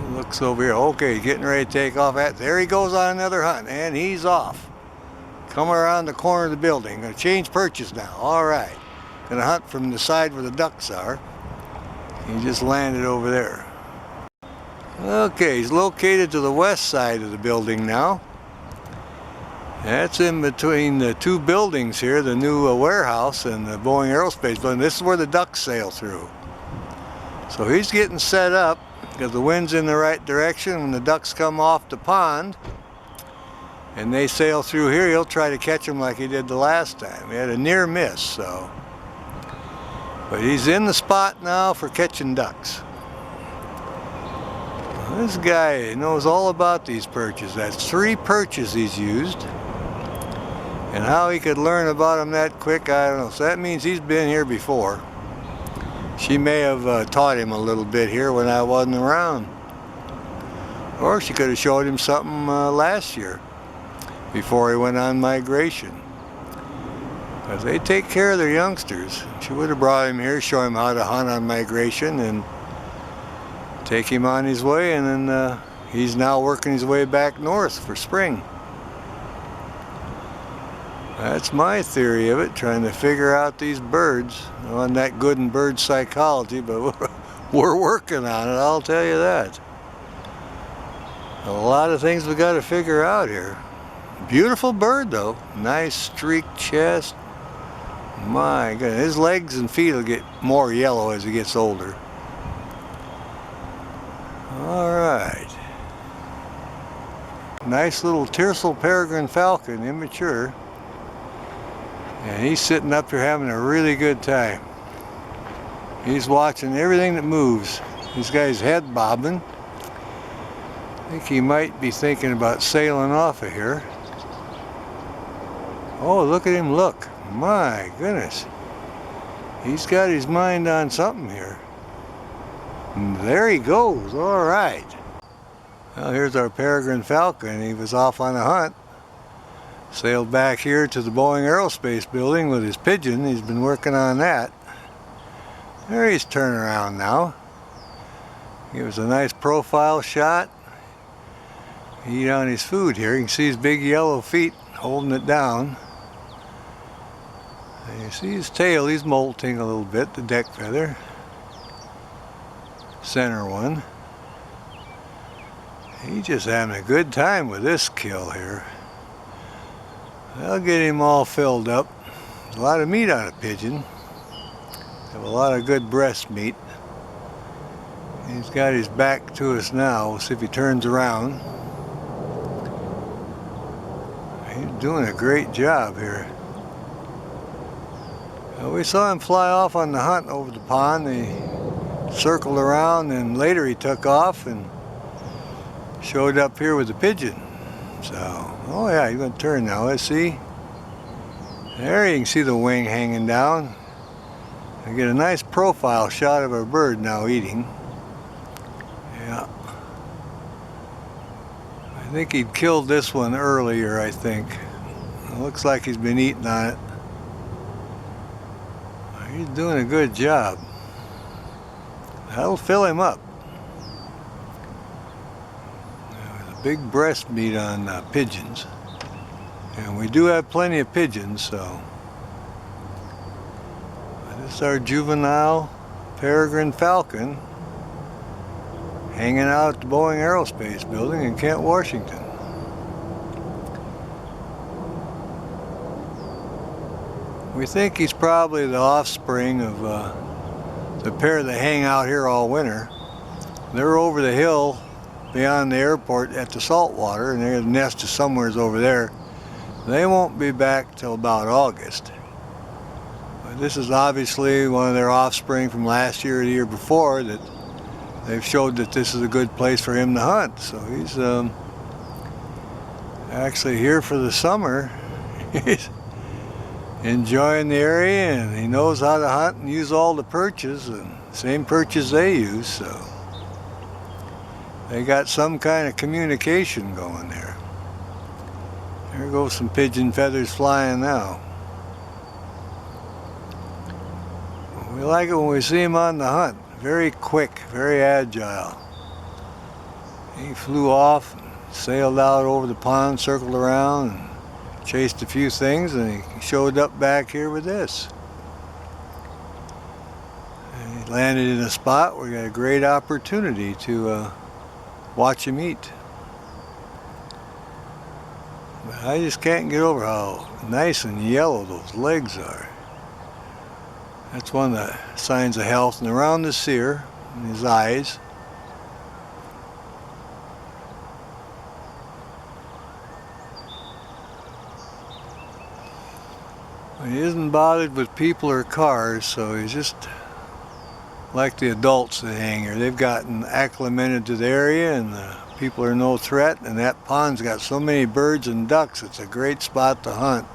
He looks over here. Okay, getting ready to take off. There he goes on another hunt, and he's off. Coming around the corner of the building. Gonna change perches now. All right. Gonna hunt from the side where the ducks are. He just landed over there. Okay, he's located to the west side of the building now. That's in between the 2 buildings here, the new warehouse and the Boeing Aerospace building. This is where the ducks sail through. So he's getting set up because the wind's in the right direction. When the ducks come off the pond and they sail through here, he'll try to catch them like he did the last time. He had a near miss, so. But he's in the spot now for catching ducks. This guy knows all about these perches. That's 3 perches he's used. And how he could learn about them that quick, I don't know. So that means he's been here before. She may have taught him a little bit here when I wasn't around. Or she could have showed him something last year before he went on migration. Because they take care of their youngsters. She would have brought him here, show him how to hunt on migration, and take him on his way, and then he's now working his way back north for spring. That's my theory of it, trying to figure out these birds. I'm not that good in bird psychology, but we're working on it, I'll tell you that. A lot of things we got to figure out here. Beautiful bird though, nice streaked chest. My goodness, his legs and feet will get more yellow as he gets older. Alright. Nice little Tiercel Peregrine Falcon, immature. And he's sitting up here having a really good time. He's watching everything that moves. He's got his head bobbing. I think he might be thinking about sailing off of here. Oh, look at him look. My goodness. He's got his mind on something here. And there he goes. All right. Well, here's our Peregrine Falcon. He was off on a hunt. Sailed back here to the Boeing Aerospace building with his pigeon. He's been working on that. There he's turning around now. Give us a nice profile shot. Eat on his food here. You can see his big yellow feet holding it down. And you see his tail, he's molting a little bit, the deck feather. Center one. He's just having a good time with this kill here. I'll get him all filled up. There's a lot of meat on a pigeon. Have a lot of good breast meat. He's got his back to us now. We'll see if he turns around. He's doing a great job here. We saw him fly off on the hunt over the pond. He circled around and later he took off and showed up here with the pigeon. So, oh yeah, he's going to turn now. Let's see. There you can see the wing hanging down. I get a nice profile shot of our bird now eating. Yeah. I think he'd killed this one earlier, I think. It looks like he's been eating on it. He's doing a good job. That'll fill him up. There's a big breast meat on pigeons. And we do have plenty of pigeons, so. This is our juvenile Peregrine Falcon hanging out at the Boeing Aerospace building in Kent, Washington. We think he's probably the offspring of the pair that hang out here all winter. They're over the hill beyond the airport at the saltwater, and their nest is somewhere over there. They won't be back till about August. But this is obviously one of their offspring from last year or the year before that they've showed that this is a good place for him to hunt. So he's actually here for the summer. He's enjoying the area, and he knows how to hunt and use all the perches, and same perches they use, so they got some kind of communication going there. There goes some pigeon feathers flying now. We like it when we see him on the hunt. Very quick, very agile. He flew off and sailed out over the pond, circled around, and chased a few things, and he showed up back here with this. And he landed in a spot where we got a great opportunity to watch him eat. But I just can't get over how nice and yellow those legs are. That's one of the signs of health. And around the cere in his eyes. He isn't bothered with people or cars, so he's just like the adults that hang here. They've gotten acclimated to the area, and the people are no threat, and that pond's got so many birds and ducks, it's a great spot to hunt.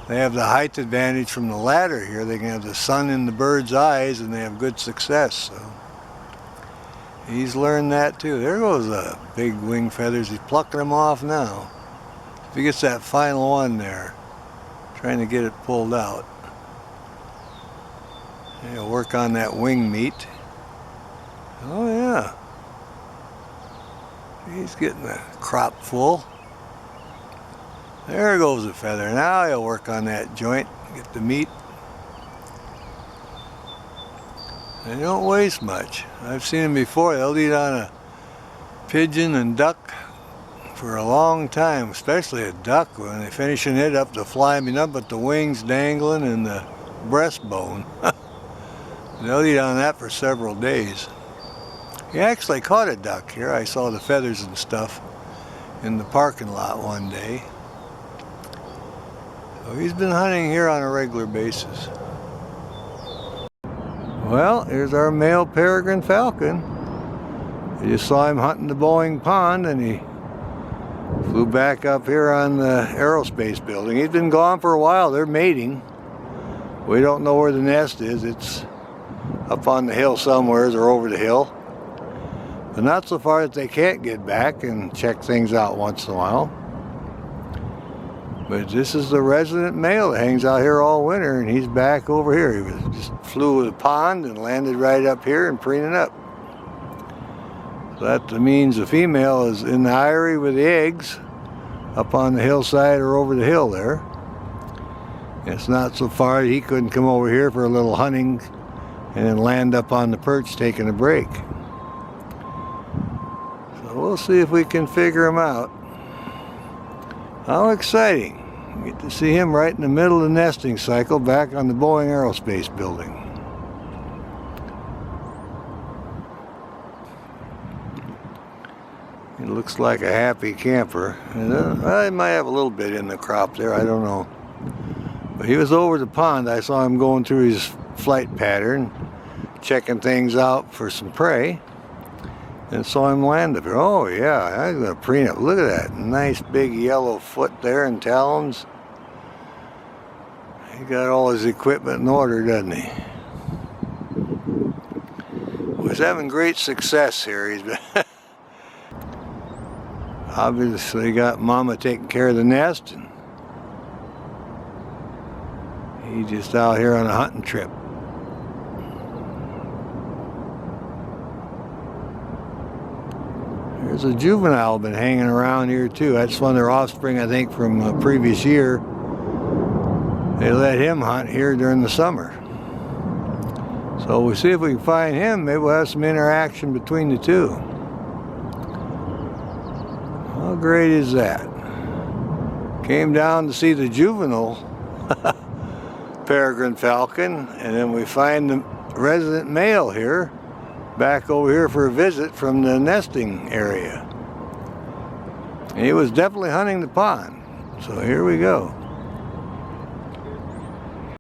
They have the height advantage from the ladder here. They can have the sun in the bird's eyes, and they have good success. So he's learned that too. There goes the big wing feathers. He's plucking them off now. If he gets that final one there, trying to get it pulled out. He'll work on that wing meat. Oh yeah. He's getting the crop full. There goes a feather. Now he'll work on that joint, get the meat. They don't waste much. I've seen them before. They'll eat on a pigeon and duck for a long time, especially a duck. When they're finishing it up, they'll fly them up with the wings dangling and the breastbone. They'll eat on that for several days. He actually caught a duck here. I saw the feathers and stuff in the parking lot one day. So he's been hunting here on a regular basis. Well, here's our male peregrine falcon. I just saw him hunting the Boeing pond, and he flew back up here on the Aerospace building. He's been gone for a while. They're mating. We don't know where the nest is. It's up on the hill somewhere or over the hill. But not so far that they can't get back and check things out once in a while. But this is the resident male that hangs out here all winter, and he's back over here. He just flew to the pond and landed right up here and preening up. So that means the female is in the eyrie with the eggs up on the hillside or over the hill there. It's not so far that he couldn't come over here for a little hunting and then land up on the perch taking a break. So we'll see if we can figure him out. How exciting. We get to see him right in the middle of the nesting cycle back on the Boeing Aerospace building. He looks like a happy camper. I might have a little bit in the crop there, I don't know. But he was over the pond. I saw him going through his flight pattern, checking things out for some prey, and saw him land up here. Oh yeah, I'm gonna preen it. Look at that nice big yellow foot there and talons. He got all his equipment in order, doesn't he? Well, he's having great success here. He's been obviously got Mama taking care of the nest, and he's just out here on a hunting trip. There's a juvenile been hanging around here too. That's one of their offspring, I think, from a previous year. They let him hunt here during the summer. So we'll see if we can find him. Maybe we'll have some interaction between the two. How great is that? Came down to see the juvenile peregrine falcon, and then we find the resident male here back over here for a visit from the nesting area. And he was definitely hunting the pond. So here we go.